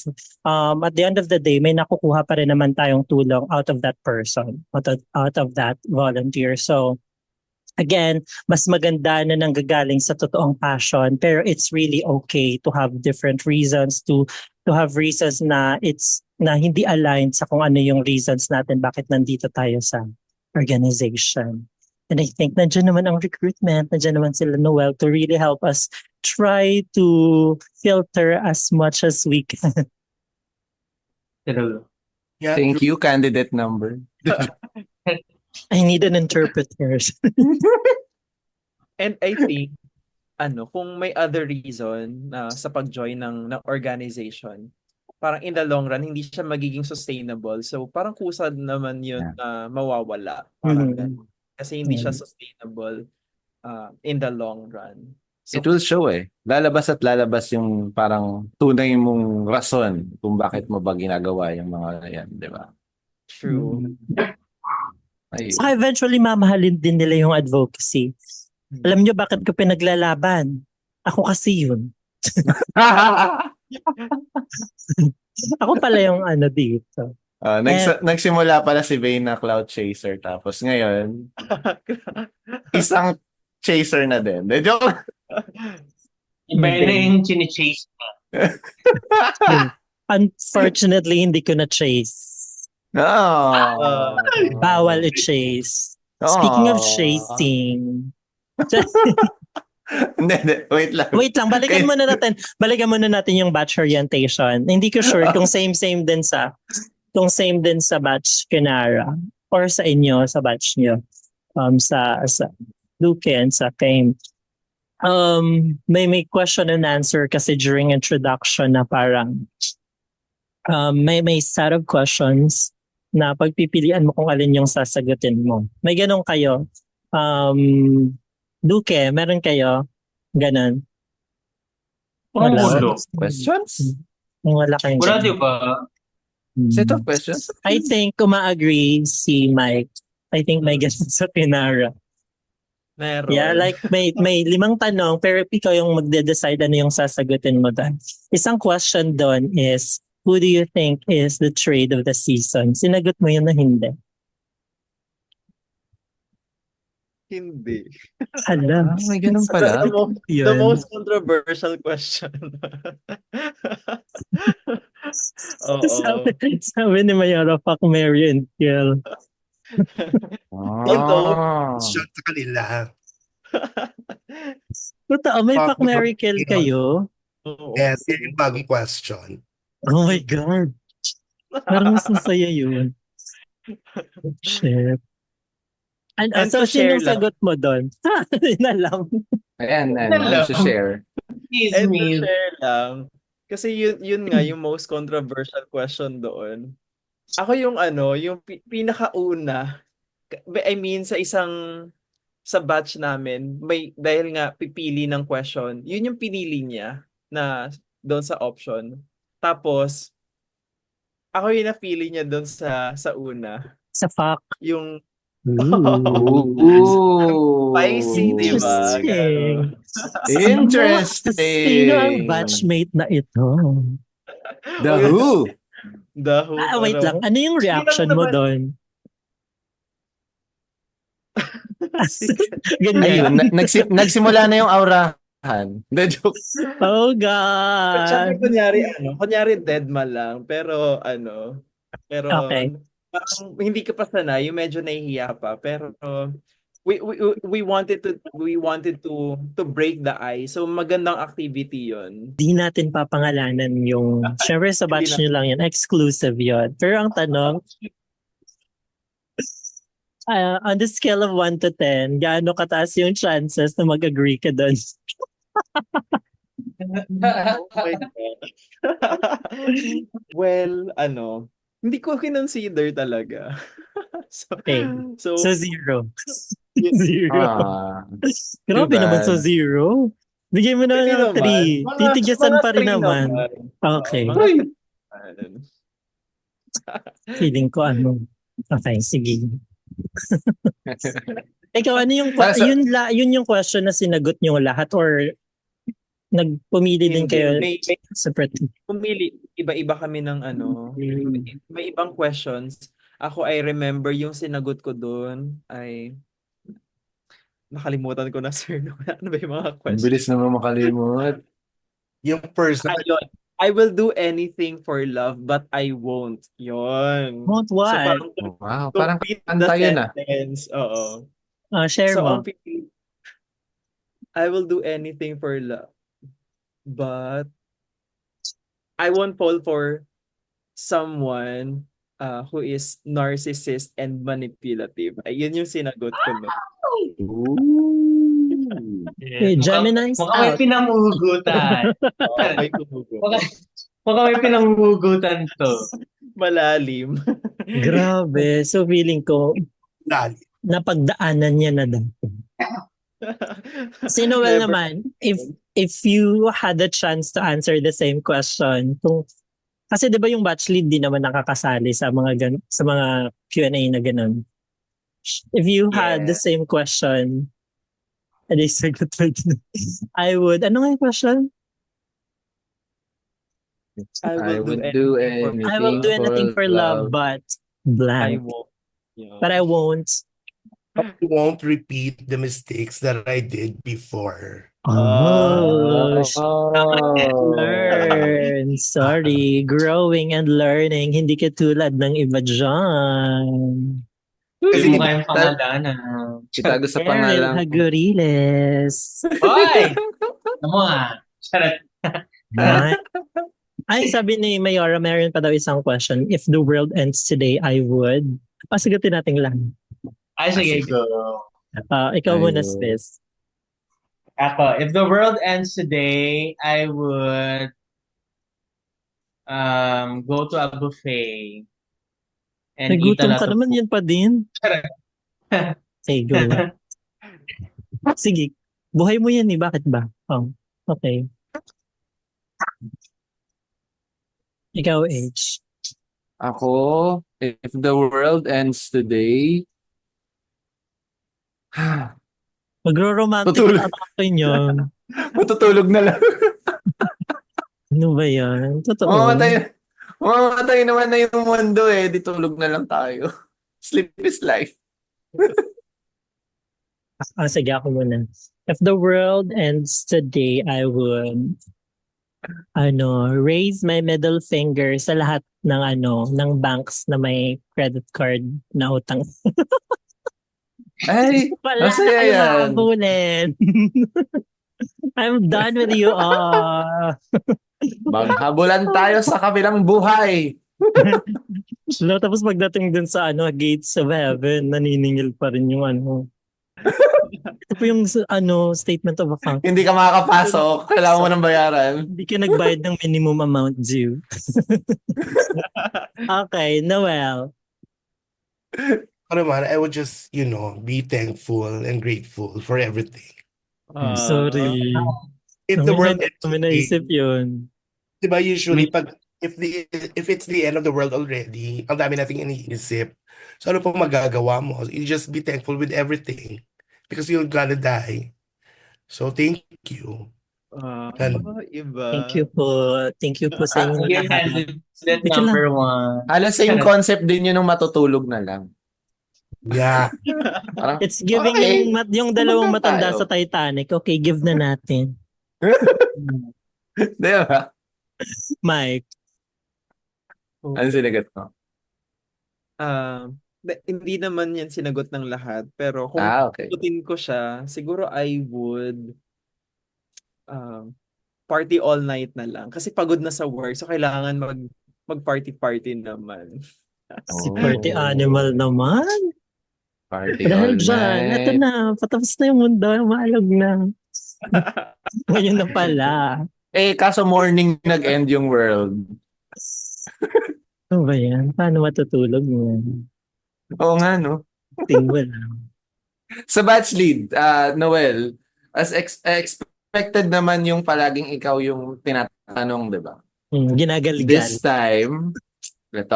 S5: At the end of the day, may nakukuha pa rin naman tayong tulong out of that person, out of that volunteer. So, again, mas maganda na nanggagaling sa totoong passion, pero it's really okay to have different reasons, to have reasons na hindi aligned sa kung ano yung reasons natin bakit nandito tayo sa organization. And I think nandiyan naman ang recruitment, nandiyan naman sila Noel to really help us try to filter as much as we can.
S8: Yeah,
S1: Thank you, candidate number.
S5: I need an interpreter.
S7: And I think, kung may other reason sa pag-join ng organization, parang in the long run, hindi siya magiging sustainable. So, parang kusad naman yun na mawawala. Parang ganun. Kasi hindi siya sustainable in the long run. So,
S1: It will show Lalabas at lalabas yung parang tunay mong rason kung bakit mo ba ginagawa yung mga yan, di ba?
S7: true.
S5: Saka eventually mamahalin din nila yung advocacy. Alam nyo bakit ko pinaglalaban? Ako kasi yun. Ako pala yung dito.
S1: Nagsimula pala si Vane na cloud chaser tapos ngayon isang chaser na din. De joke.
S4: Iba na yung chine-chase pa.
S5: Unfortunately, hindi ko na chase. Bawal i-chase. Speaking of chasing.
S1: Wait lang.
S5: Balikan muna natin yung batch orientation. Hindi ko sure kung same din sa batch Kinara or sa inyo sa batch nyo sa Luke and sa Fame. May question and answer kasi during introduction na parang may set of questions na pagpipilian mo kung alin yung sasagutin mo. May ganun kayo. Duke, meron kayo? Ganun. Wala.
S4: Pangulo.
S1: Questions?
S5: Wala kayong
S4: Wala,
S5: ganun.
S4: di ba?
S1: Set of questions?
S5: I think uma-agree si Mike. I think may ganun sa Kinara.
S7: Meron.
S5: Yeah, like may 5 tanong pero ikaw yung magde-decide ano yung sasagutin mo doon. Isang question doon is, who do you think is the trade of the season? Sinagot mo yun na hindi.
S7: Hindi.
S5: Hala.
S1: May ganun pala.
S7: The most controversial question. Oo.
S5: Sabi ni Mayora, fuck, marry, and kill.
S8: Shot sa kanila.
S5: Totoo, may fuck, marry, kill kayo?
S7: Oo.
S8: Yes, yun yung bagong question.
S5: Oh my God. Parang mas masaya yun. Shit. And
S7: And
S5: so,
S7: to share
S5: sinong
S7: lang.
S5: sagot mo doon? Yun na lang.
S1: Ayan,
S4: Hello.
S1: share.
S4: Excuse
S7: And to
S4: me.
S7: share lang, kasi yun nga yung most controversial question doon. Ako yung yung pinakauna, I mean sa batch namin, dahil nga pipili ng question, yun yung pinili niya na doon sa option. Tapos, ako yung napili niya doon sa una.
S5: Sa fuck.
S7: Yung
S1: Ooh.
S7: spicy, di ba?
S5: Interesting.
S1: Interesting.
S5: Sino ang batchmate na ito?
S1: The Who.
S7: The Who.
S5: Wait lang. Ano yung reaction mo doon?
S1: Ayun,
S5: Ganyan.
S1: nagsimula na yung aurahan. The joke.
S5: Oh
S7: Siyempre,
S5: God.
S7: kunyari deadma lang, pero
S5: Okay.
S7: parang hindi ka pa sanay, yung medyo nahihiya pa, pero we wanted to break the ice. So magandang activity 'yon.
S5: Di natin papangalanan yung, syempre sa batch nyo lang yan, exclusive yun. Pero ang tanong, on the scale of 1 to 10, gaano kataas yung chances na mag-agree ka doon?
S7: Oh my God. Well, hindi ko kinonsider talaga.
S5: Okay. So, 0.
S7: y-
S5: 0. Grabe
S1: too
S5: naman
S1: bad.
S5: sa 0. Bigay mo na
S7: Hindi
S5: ng 3.
S7: naman.
S5: Titigasan
S7: Mga
S5: pa rin
S7: three
S5: naman. Okay.
S7: Mga
S1: Uy.
S5: Feeling ko Okay, sige. Ikaw, ano yung, yun yung question na sinagot nyo lahat or nagpumili din
S7: Hindi.
S5: kayo
S7: May
S5: separately?
S7: pumili, iba-iba kami ng may ibang questions. Ako, I remember yung sinagot ko doon ay nakalimutan ko na, sir. Ano ba yung mga
S1: Ang
S7: questions?
S1: bilis naman makalimut.
S8: Yung person,
S7: Ayun. I will do anything for love, but I won't. Yun.
S5: Won't
S7: So,
S5: what?
S7: parang
S1: Wow, parang
S7: complete the
S1: kanta yun ah.
S7: sentence. Oo.
S5: Share
S7: So,
S5: mo.
S7: I will do anything for love, but I won't fall for someone who is narcissist and manipulative. Ayun yung sinagot ko. No?
S5: Gemini's
S4: Mukhang may
S5: out.
S4: pinanguhugutan.
S7: May kumugo.
S4: Mukhang may pinanguhugutan to.
S7: Malalim.
S5: Grabe. So feeling ko,
S8: lali.
S5: napagdaanan niya na dati. Si Noel
S7: Never.
S5: naman, if you had the chance to answer the same question, kasi 'di ba yung batch lead din naman nakakasali sa mga sa mga Q&A na ganun. If you had the same question, I would. Ano nga yung question?
S1: I would do anything
S5: I will do anything for love, but blank.
S7: I won't. Yeah.
S5: But I won't.
S8: I won't repeat the mistakes that I did before.
S5: Oh, learn. Sorry. Growing and learning. Hindi katulad ng iba dyan.
S8: Kasi
S4: Yung mukha yung pangalanan.
S1: Itago sa
S5: Cheryl
S1: pangalan.
S5: Hagoriles.
S4: Hoy! Ano mo Charot.
S5: Ay, sabi ni Mayora, meron pa daw isang question. If the world ends today, I would. Pasagutin natin lang.
S4: Ay, sige, go.
S5: Ikaw muna,
S1: Ayun.
S5: Spes.
S4: Ako, if the world ends today, I would go to a buffet and eat a
S5: Nagutom
S4: lot
S5: ka
S4: of
S5: naman,
S4: food.
S5: yan pa din. Okay, go. Sige. Buhay mo yan eh. Bakit ba? Oh, okay. Ikaw, H.
S1: Ako, if the world ends today,
S5: Magro-romantic
S1: Tutulog.
S5: ata ako yun.
S1: matutulog na lang.
S5: Ano ba yan? Totoo.
S1: Mamamatay naman na yung mundo eh. Di tulog na lang tayo. Sleep is life.
S5: Sige, ako muna. If the world ends today, I would raise my middle finger sa lahat ng banks na may credit card na utang.
S1: Ay,
S5: Wala
S1: masaya
S5: kayo
S1: yan.
S5: maabulin. I'm done with you all.
S1: Maghabulan tayo sa kabilang buhay.
S5: Tapos pagdating dun sa gates of heaven, naniningil pa rin yung Ito po yung statement of account.
S1: Hindi ka makakapasok. Kailangan mo ng bayaran.
S5: Hindi ka nagbayad ng minimum amount due. Okay, Noel.
S8: Ako naman, I would just, be thankful and grateful for everything.
S5: Sorry.
S8: If the world ends
S5: Kami
S8: today,
S5: naisip yun.
S8: diba usually if it's the end of the world already, ang dami nating iniisip. So ano pang magagawa mo? You just be thankful with everything because you're gonna die. So thank you.
S7: Iba.
S5: Thank you po. Thank you po sa inyo
S4: Your
S5: lahat.
S4: candidate
S5: Teka lang.
S4: number one.
S1: Alam, same concept din yun ng matutulog na lang.
S8: Yeah.
S1: Parang,
S5: It's giving
S1: okay.
S5: yung dalawang
S1: Tulog na
S5: matanda
S1: tayo.
S5: sa Titanic. Okay, give na natin.
S1: Di ba?
S5: Mike.
S1: Ano sinagot mo?
S7: Hindi naman yan sinagot ng lahat, pero kung
S1: Okay.
S7: sagutin ko siya, siguro I would party all night na lang. Kasi pagod na sa work, so kailangan mag-party-party naman.
S5: Si Party Animal naman.
S1: Party
S5: Dahil
S1: all
S5: dyan,
S1: night.
S5: eto na. Patapos na yung mundo. Maalog na. Ngayon na pala.
S1: Kaso morning nag-end yung world.
S5: Ano ba yan? Paano matutulog mo?
S1: Oo nga, no?
S5: Tingwal lang.
S1: Sa batch lead, Noel, as expected naman yung palaging ikaw yung tinatanong, di ba?
S5: Ginagalgal.
S1: This time, ito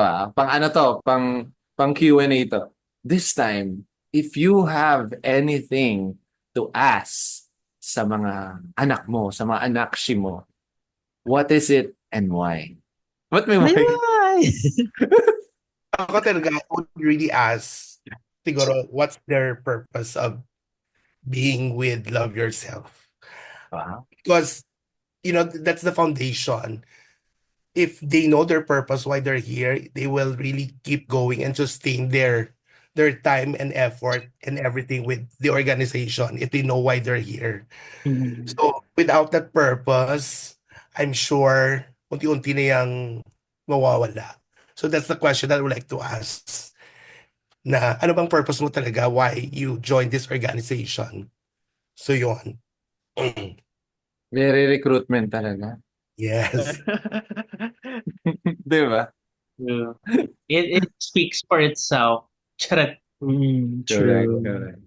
S1: pang Q&A to. This time, if you have anything to ask sa mga anak mo, sa mga anakshi mo, what is it and why? What may why?
S8: Ako talaga, I would really ask, siguro, what's their purpose of being with Love Yourself?
S1: Wow.
S8: Because, that's the foundation. If they know their purpose, why they're here, they will really keep going and sustain their time and effort and everything with the organization if they know why they're here. So, without that purpose, I'm sure unti-unti na yang mawawala. So, that's the question that I would like to ask. Na, ano bang purpose mo talaga? Why you joined this organization? So, yun.
S1: Very recruitment talaga.
S8: Yes.
S1: Di ba?
S4: Yeah. It speaks for itself. Charot.
S5: True.
S1: Correct.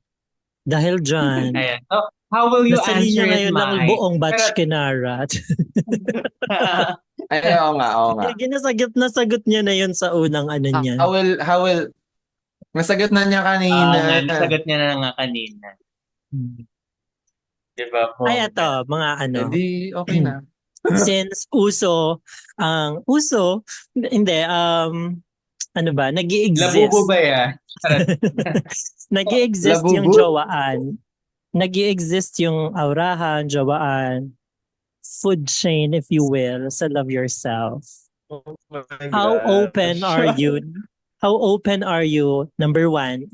S5: Dahil dyan,
S4: Ayan. So, how will you
S5: nasa
S4: answer
S5: linya
S4: it,
S5: ngayon ng
S4: Mike?
S5: buong batch kinara.
S1: Oo nga.
S5: Nasagot niya na yun sa unang niya.
S1: How will, nasagot na niya kanina.
S4: Nasagot niya na nga kanina. Diba po?
S5: Ay, ito, mga
S1: Di, okay na.
S5: since nag-i-exist.
S4: Labubo ba yan?
S5: Nag-i-exist yung
S1: Labubo?
S5: jowaan. Nag-i-exist yung aurahan, jowaan, food chain, if you will, sa Love Yourself.
S7: Oh my
S5: How
S7: gosh.
S5: open are you? How open are you? Number one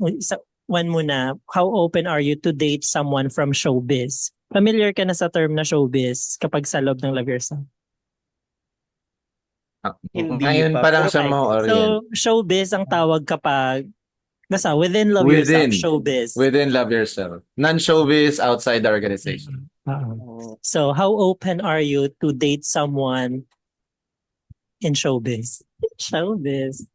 S5: muna, how open are you to date someone from showbiz? Familiar ka na sa term na showbiz kapag sa loob ng Love Yourself?
S7: Hindi
S1: Ngayon
S7: pa.
S1: pa lang
S7: Pero
S1: siya ma-orient.
S5: So, showbiz ang tawag kapag within Love Yourself, showbiz.
S1: Within Love Yourself. Non-showbiz outside the organization.
S5: So, how open are you to date someone in showbiz? Showbiz.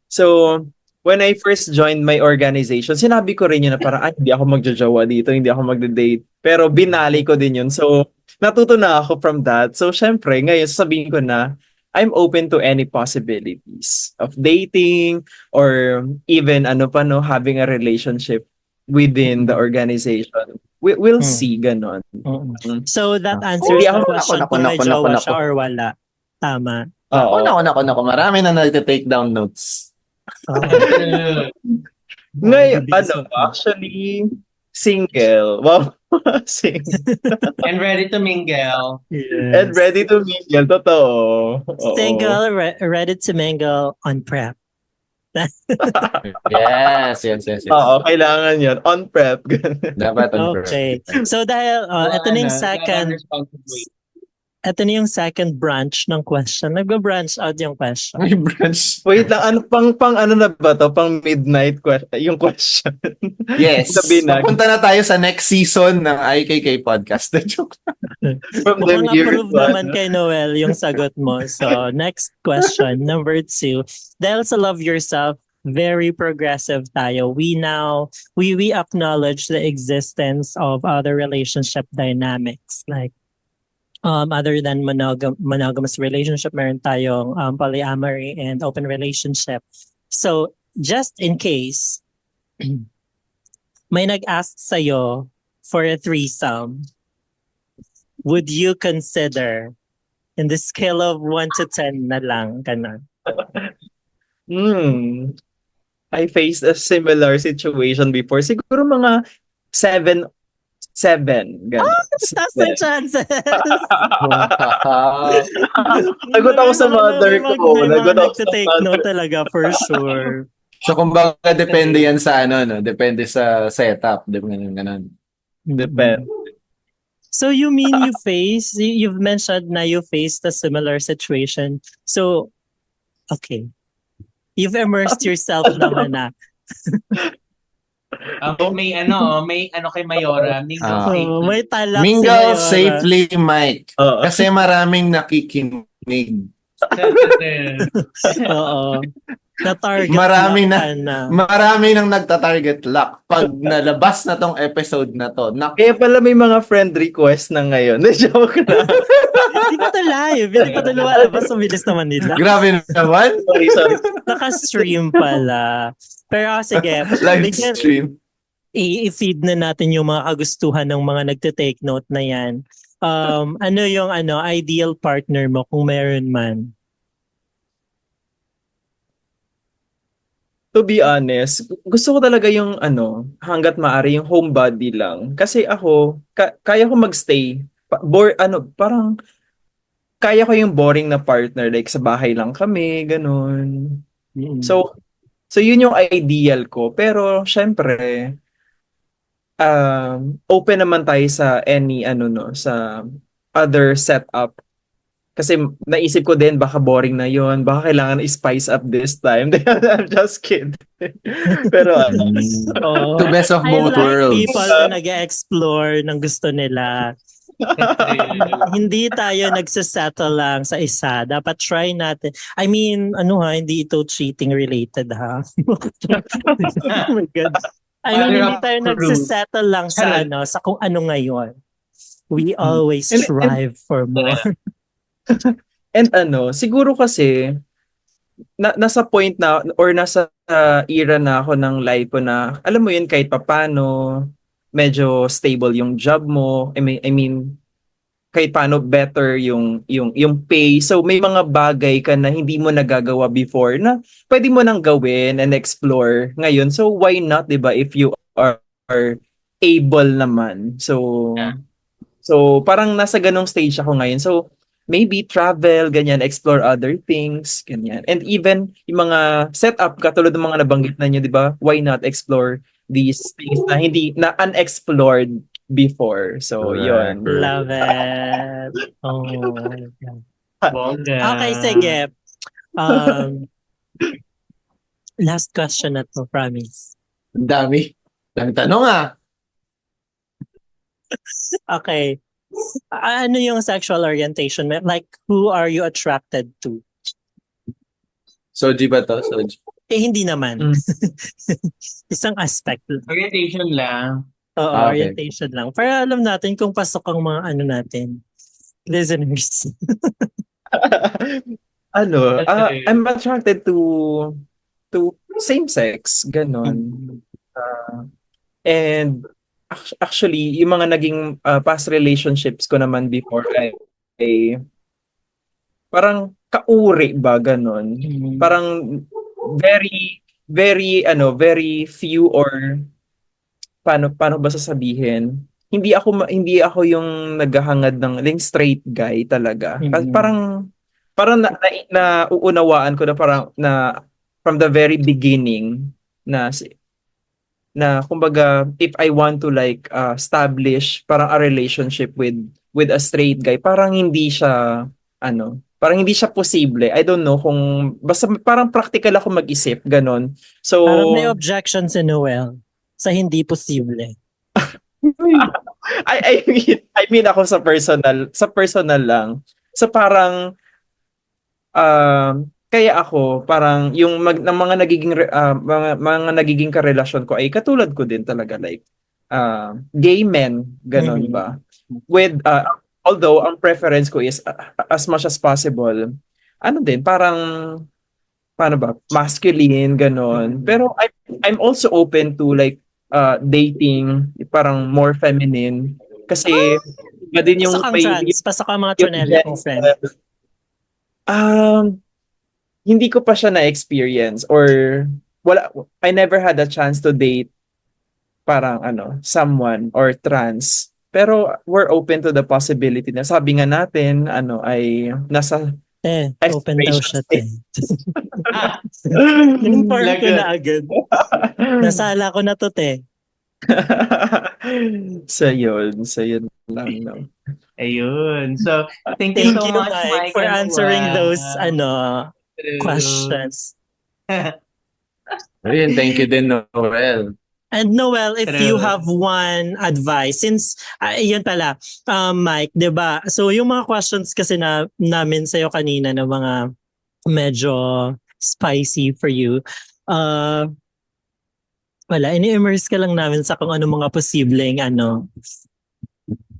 S7: So, when I first joined my organization, sinabi ko rin yun na parang, hindi ako magjajawa dito, hindi ako magde-date. Pero binali ko din yun. So, natuto na ako from that. So, syempre, ngayon sasabihin ko na, I'm open to any possibilities of dating or even having a relationship within the organization. We'll see, ganon.
S5: So, that answers
S7: Hindi
S5: the
S7: ako-
S5: question
S1: nako,
S5: kung may
S1: nako,
S5: jowa
S1: nako.
S5: siya or wala. Tama.
S7: Oo.
S1: Nako. Marami na nagte-take down notes.
S7: Ngayon, actually, single. Wow. Single.
S4: And ready to mingle.
S7: And ready to mingle. Totoo. Oo.
S5: Single, ready to mingle on prep.
S1: Yes.
S7: Oo, kailangan yun. On prep.
S1: Dapat on
S5: Okay. So dahil ito na yung ito na yung second branch ng question. Nag-branch out yung question.
S1: May branch.
S7: Wait lang, pang ano na ba to? Pang midnight question, yung question.
S1: Yes.
S7: Sa binag.
S1: Papunta na tayo sa next season ng IKK podcast. Joke.
S7: From the
S5: Mukhang
S7: year
S5: approve naman kay Noel yung sagot mo. So, next question, number 2. Dahil sa love yourself, very progressive tayo. We acknowledge the existence of other relationship dynamics. Like, other than monogamous relationship, meron tayong polyamory and open relationship. So, just in case, may nag-ask sa'yo for a threesome, would you consider, in the scale of 1 to 10 na lang, ganun?
S7: I faced a similar situation before. Siguro mga 7. Ganun.
S5: Taas ng chances!
S7: Nagot ako sa mother ko.
S5: May mga
S7: Nagot ako sa
S5: nagtitake
S7: mother.
S5: note talaga, for sure.
S1: So, kumbaga, depende yan sa no? Depende sa setup. Ganun.
S7: Depende.
S5: So you mean you've mentioned na you faced a similar situation. So, okay. You've immersed yourself naman na.
S4: May kay Mayora. Mingle safely.
S5: May talak si
S1: Mingle
S5: Mayora.
S1: safely, Mike.
S7: Oo.
S1: Kasi maraming nakikinig.
S5: Oo. Na-target
S1: Maraming
S5: na.
S1: Marami nang nagta-target lock. Pag nalabas na tong episode na to,
S7: Kaya pala may mga friend request na ngayon. Joke na.
S5: Hindi pa ito live. Hindi pa ito lumalabas. Ang bilis naman nila.
S1: grabe naman.
S7: Sorry.
S5: Naka-stream pala. Pero sige,
S1: Live
S5: bigyan-
S1: stream.
S5: i-feed na natin yung mga kagustuhan ng mga nagte-take note na yan. Ano yung ideal partner mo kung meron man?
S7: To be honest, gusto ko talaga yung hanggat maaari yung homebody lang. Kasi ako, kaya ko magstay. Parang kaya ko yung boring na partner, like sa bahay lang kami, ganun. So yun yung ideal ko. Pero syempre, open naman tayo sa any sa other setup. Kasi naisip ko din baka boring na yun, baka kailangan i-spice up this time. I'm just kidding. Pero
S5: Oo.
S1: The best of
S5: I
S1: both
S5: like
S1: worlds.
S5: people na nag-explore ng gusto nila. Hindi tayo nagsasettle lang sa isa. Dapat try natin. I mean, hindi ito cheating related ha. Oh my God. I mean, hindi tayo nagsasettle lang sa sa kung ano ngayon. We always strive for more.
S7: And siguro kasi nasa point na or nasa era na ako ng life ko na alam mo yun kahit papano medyo stable yung job mo. I mean kahit paano better yung pay. So may mga bagay ka na hindi mo nagagawa before na pwede mo nang gawin and explore ngayon. So why not, 'di ba, if you are able naman. So parang nasa ganong stage ako ngayon. So maybe travel, ganyan, explore other things, ganyan. And even yung mga setup, katulad ng mga nabanggit na nyo, di ba? Why not explore these things na unexplored before? So, yun.
S5: Love it. Oh.
S4: Bongga.
S5: Okay, sige. Last question na to, promise.
S1: Dami tanong
S5: Okay. Ano yung sexual orientation? Like, who are you attracted to?
S1: Soji ba to? Soji.
S5: Hindi naman.
S7: Mm.
S5: Isang aspect lang.
S4: Orientation lang.
S5: Oo,
S1: Okay.
S5: orientation lang. Para alam natin kung pasok ang mga ano natin, listeners.
S7: I'm attracted to same sex, ganon. And actually, yung mga naging past relationships ko naman before ay parang kauri ba ganon. Parang very very few, or paano ba sasabihin? Hindi ako yung naghahangad ng straight guy talaga. Kasi parang nauunawaan ko na parang na from the very beginning na kumbaga, if I want to like establish parang a relationship with a straight guy, parang hindi siya posible. I don't know kung basta parang practical ako mag-isip ganon. So
S5: Parang may objection si Noel sa hindi posible.
S7: I mean ako sa personal lang. So parang kaya ako parang yung ng mga nagiging mga nagiging karelasyon ko ay katulad ko din talaga, like gay men ganon ba, with although ang preference ko is as much as possible parang paano ba, masculine ganon, pero I'm also open to like dating parang more feminine kasi iba din yung
S5: Pasok ang trans. Pasok ang mga
S7: yung
S5: tronella kong friend.
S7: Hindi ko pa siya na-experience, or I never had a chance to date parang someone or trans. Pero we're open to the possibility na sabi nga natin ay nasa
S5: Open daw siya,
S7: exploration
S5: Inform ko
S4: Lagot.
S5: na agad. Nasala ko na to, te.
S7: So yun lang, no.
S4: Ayun. So, thank you
S5: Thank
S4: so
S5: you,
S4: much,
S5: Mike,
S4: Mike
S5: for
S4: and
S5: answering
S4: Noel.
S5: those
S4: True.
S5: questions.
S1: Ayun, thank you din, Noel.
S5: And Noel, if you
S4: True.
S5: have one advice, since, yun pala, Mike, di ba? So yung mga questions kasi namin sa'yo kanina na mga medyo spicy for you, wala, ini-immerse ka lang namin sa kung ano mga posibleng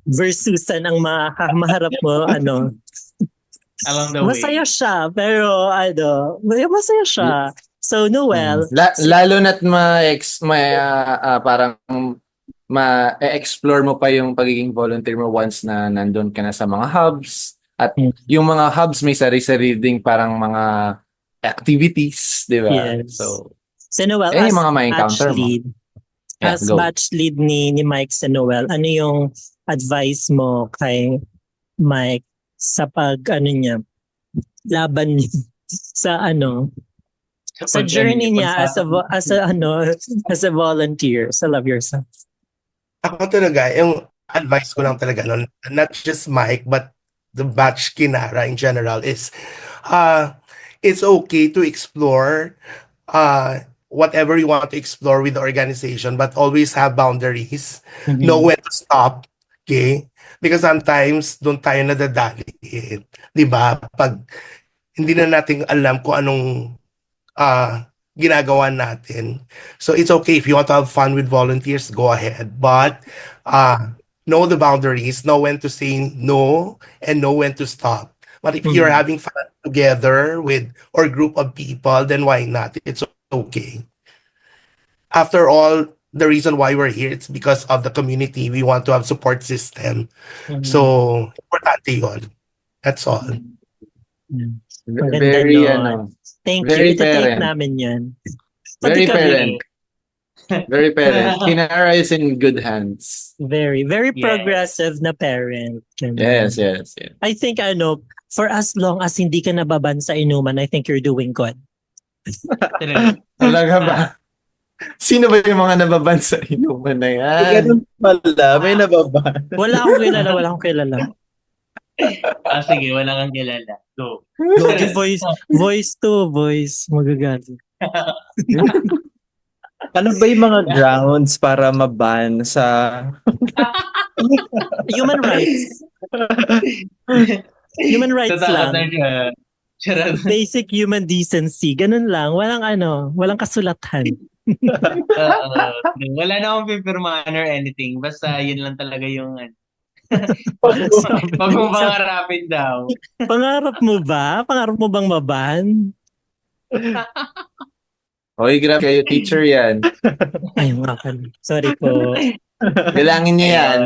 S5: versusan ang maharap mo,
S4: Along the way.
S5: masaya siya, pero masaya siya. So Noel,
S1: Lalo na't parang ma-explore mo pa yung pagiging volunteer mo once na nandun ka na sa mga hubs. At yung mga hubs may sarili-sarili ding parang mga activities, di ba?
S5: Yes.
S1: So,
S5: si Noel,
S1: yung
S5: as
S1: mga
S5: batch
S1: ma-encounter mo.
S5: lead,
S1: Yeah,
S5: as
S1: go.
S5: batch lead ni Mike sa Noel, ano yung advice mo kay Mike sa niya, laban niya sa journey niya as a volunteer sa Love Yourself?
S8: Ako talaga, yung advice ko lang talaga, not just Mike, but the batch Kinara in general is, it's okay to explore whatever you want to explore with the organization, but always have boundaries. Know when to stop, okay? Because sometimes, doon tayo nadadali. Di ba? Pag hindi na natin alam kung anong ginagawa natin. So it's okay if you want to have fun with volunteers, go ahead. But know the boundaries, know when to say no, and know when to stop. But if you're having fun together with or group of people, then why not? It's okay. After all, the reason why we're here, it's because of the community. We want to have support system. So, importante yun. That's all.
S5: Maganda
S1: Very,
S5: nun. Thank
S1: very
S5: you. Ita-take
S1: parent.
S5: namin yan.
S1: Very
S5: Pati kami.
S1: parent. Very parent. Kinara is in good hands.
S5: Very, very
S4: Yes.
S5: progressive na parent. Ganun.
S1: Yes.
S5: I think for as long as hindi ka nababan sa inuman, I think you're doing good.
S4: True.
S1: Talaga ba? Sino ba yung mga nababan sa inuman na yan?
S7: Ganun pala, may nababa.
S5: Wala akong kilala.
S4: Sige, wala kang kilala. Go.
S5: Go, voice. Magagalit.
S7: Ano ba yung mga grounds para maban sa...
S5: Human rights. Human rights
S4: Tatawa na
S5: lang.
S4: siya. Charot.
S5: Basic human decency. Ganun lang. Walang kasulatan.
S4: Wala na akong pipirmahan or anything. Basta yun lang talaga yung Pag mo pangarapin daw.
S5: Pangarap mo ba? Pangarap mo bang maban?
S1: Hoy, grabe kayo, teacher yan.
S5: Ay, nga pala. Sorry po.
S1: Bilangin niyo yan.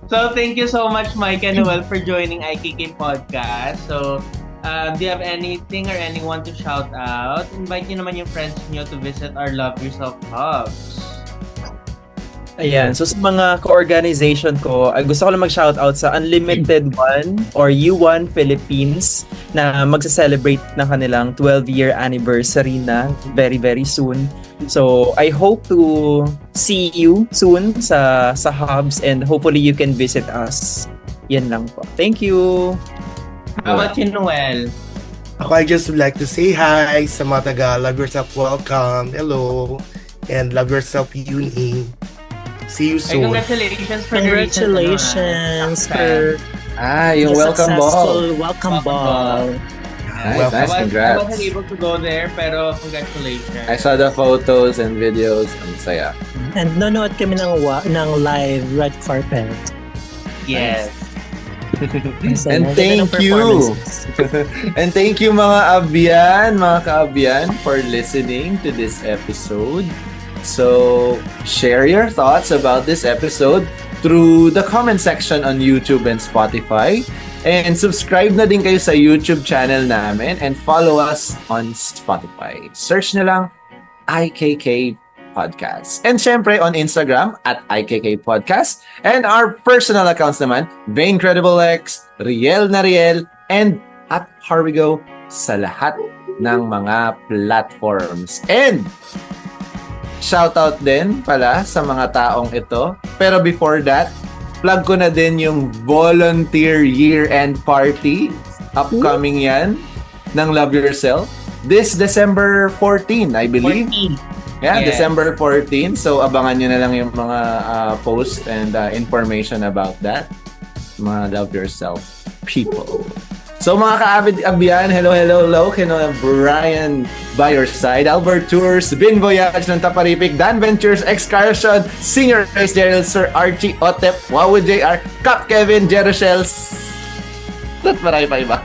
S4: So, thank you so much, Mike and Noel, for joining IKK Podcast. So, do you have anything or anyone to shout out? Invite nyo naman yung friends nyo to visit our Love Yourself Hubs.
S7: Ayan. So sa mga ka-organization ko, gusto ko lang mag-shoutout sa Unlimited One or U1 Philippines na magsa-celebrate na kanilang 12-year anniversary na very, very soon. So I hope to see you soon sa hubs and hopefully you can visit us. Yan lang po. Thank you!
S4: How about you, Noel?
S8: Ako, I just would like to say hi sa mga taga Love Yourself Welcome. Hello. And Love Yourself Uni. See you
S4: Ay,
S8: soon.
S4: congratulations for
S5: Congratulations for
S1: Yung
S5: the
S1: welcome ball.
S5: successful welcome ball.
S1: Nice,
S4: I
S1: congrats.
S4: wasn't able to go there, pero congratulations.
S1: I saw the photos and videos. Ang saya.
S5: And nanonood kami ng live red carpet.
S4: Yes.
S5: So,
S1: And
S5: maganda ng
S1: thank you.
S5: performances.
S1: And thank you mga abyan, mga kaabyan for listening to this episode. So, share your thoughts about this episode through the comment section on YouTube and Spotify. And subscribe na din kayo sa YouTube channel namin and follow us on Spotify. Search na lang IKK Podcast. And syempre on Instagram at IKK Podcast. And our personal accounts naman, VaincredibleX, Riel na Riel, and at Harwigo sa lahat ng mga platforms. And shoutout din pala sa mga taong ito. Pero before that, plug ko na din yung volunteer year-end party. Upcoming yan ng Love Yourself. This December 14, I believe.
S4: 14.
S1: Yeah,
S4: Yes.
S1: December 14. So, abangan nyo na lang yung mga post and information about that. Mga Love Yourself people. So, mga ka-abyan, hello, kino Brian by your side, Albert Tours, Bin Voyage ng Taparipik, Dan Ventures, Excursion, Senior Race Daryl, Sir Archie Otep, Wawu JR, Cap Kevin, Jerochelle, marami pa iba.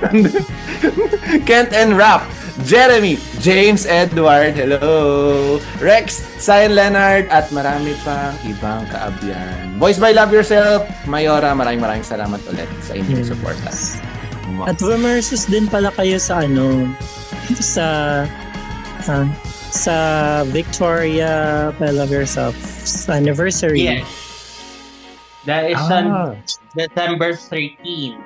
S1: Kent and Rap, Jeremy, James Edward, hello, Rex, Cyan Leonard, at marami pang ibang kaabyan. Voice by Love Yourself, Mayora, maraming salamat ulit sa inyong suporta.
S5: At versus din pala kayo sa sa Victoria by Love Yourself's anniversary.
S4: Yes. That is on December 13.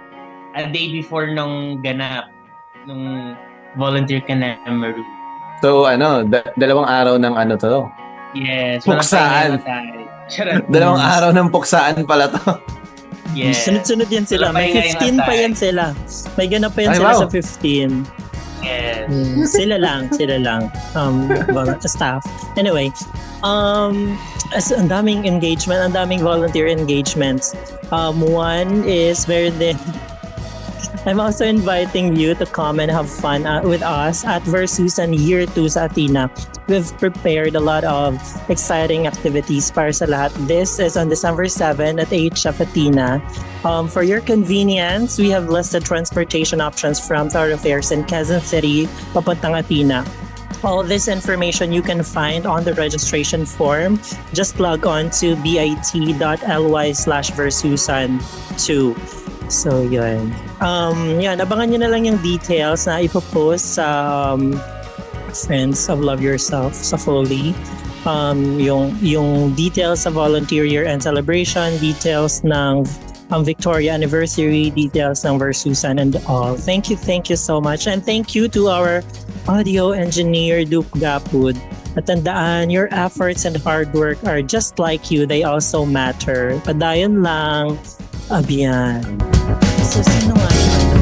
S4: A day before nung ganap. Nung volunteer ka na Maru.
S1: So, dalawang araw ng to.
S4: Yes.
S1: Puksaan. Dalawang araw ng puksaan pala to.
S4: Yes.
S5: Sunod-sunod yan sila. May 15 pa yan sila. May ganap pa yan sila sa 15.
S4: Yes.
S5: Sila lang. Staff. Anyway, ang daming engagement, ang daming volunteer engagements. One is I'm also inviting you to come and have fun with us at Versus and Year 2 sa Athena. We've prepared a lot of exciting activities para sa lahat. This is on December 7 at HF Athena. For your convenience, we have listed transportation options from thoroughfares in Quezon City papuntang Athena. All this information you can find on the registration form. Just log on to bit.ly/versusan2. So, yun. Abangan nyo na lang yung details na ipopost sa Friends of Love Yourself sa Foley. Yung details sa Volunteer Year-End Celebration, details ng Victoria Anniversary, details ng Versusan and all. Thank you so much. And thank you to our audio engineer, Duke Gapud. At tandaan, your efforts and hard work are just like you. They also matter. Padayon lang. Abyan. So, sino nga yun?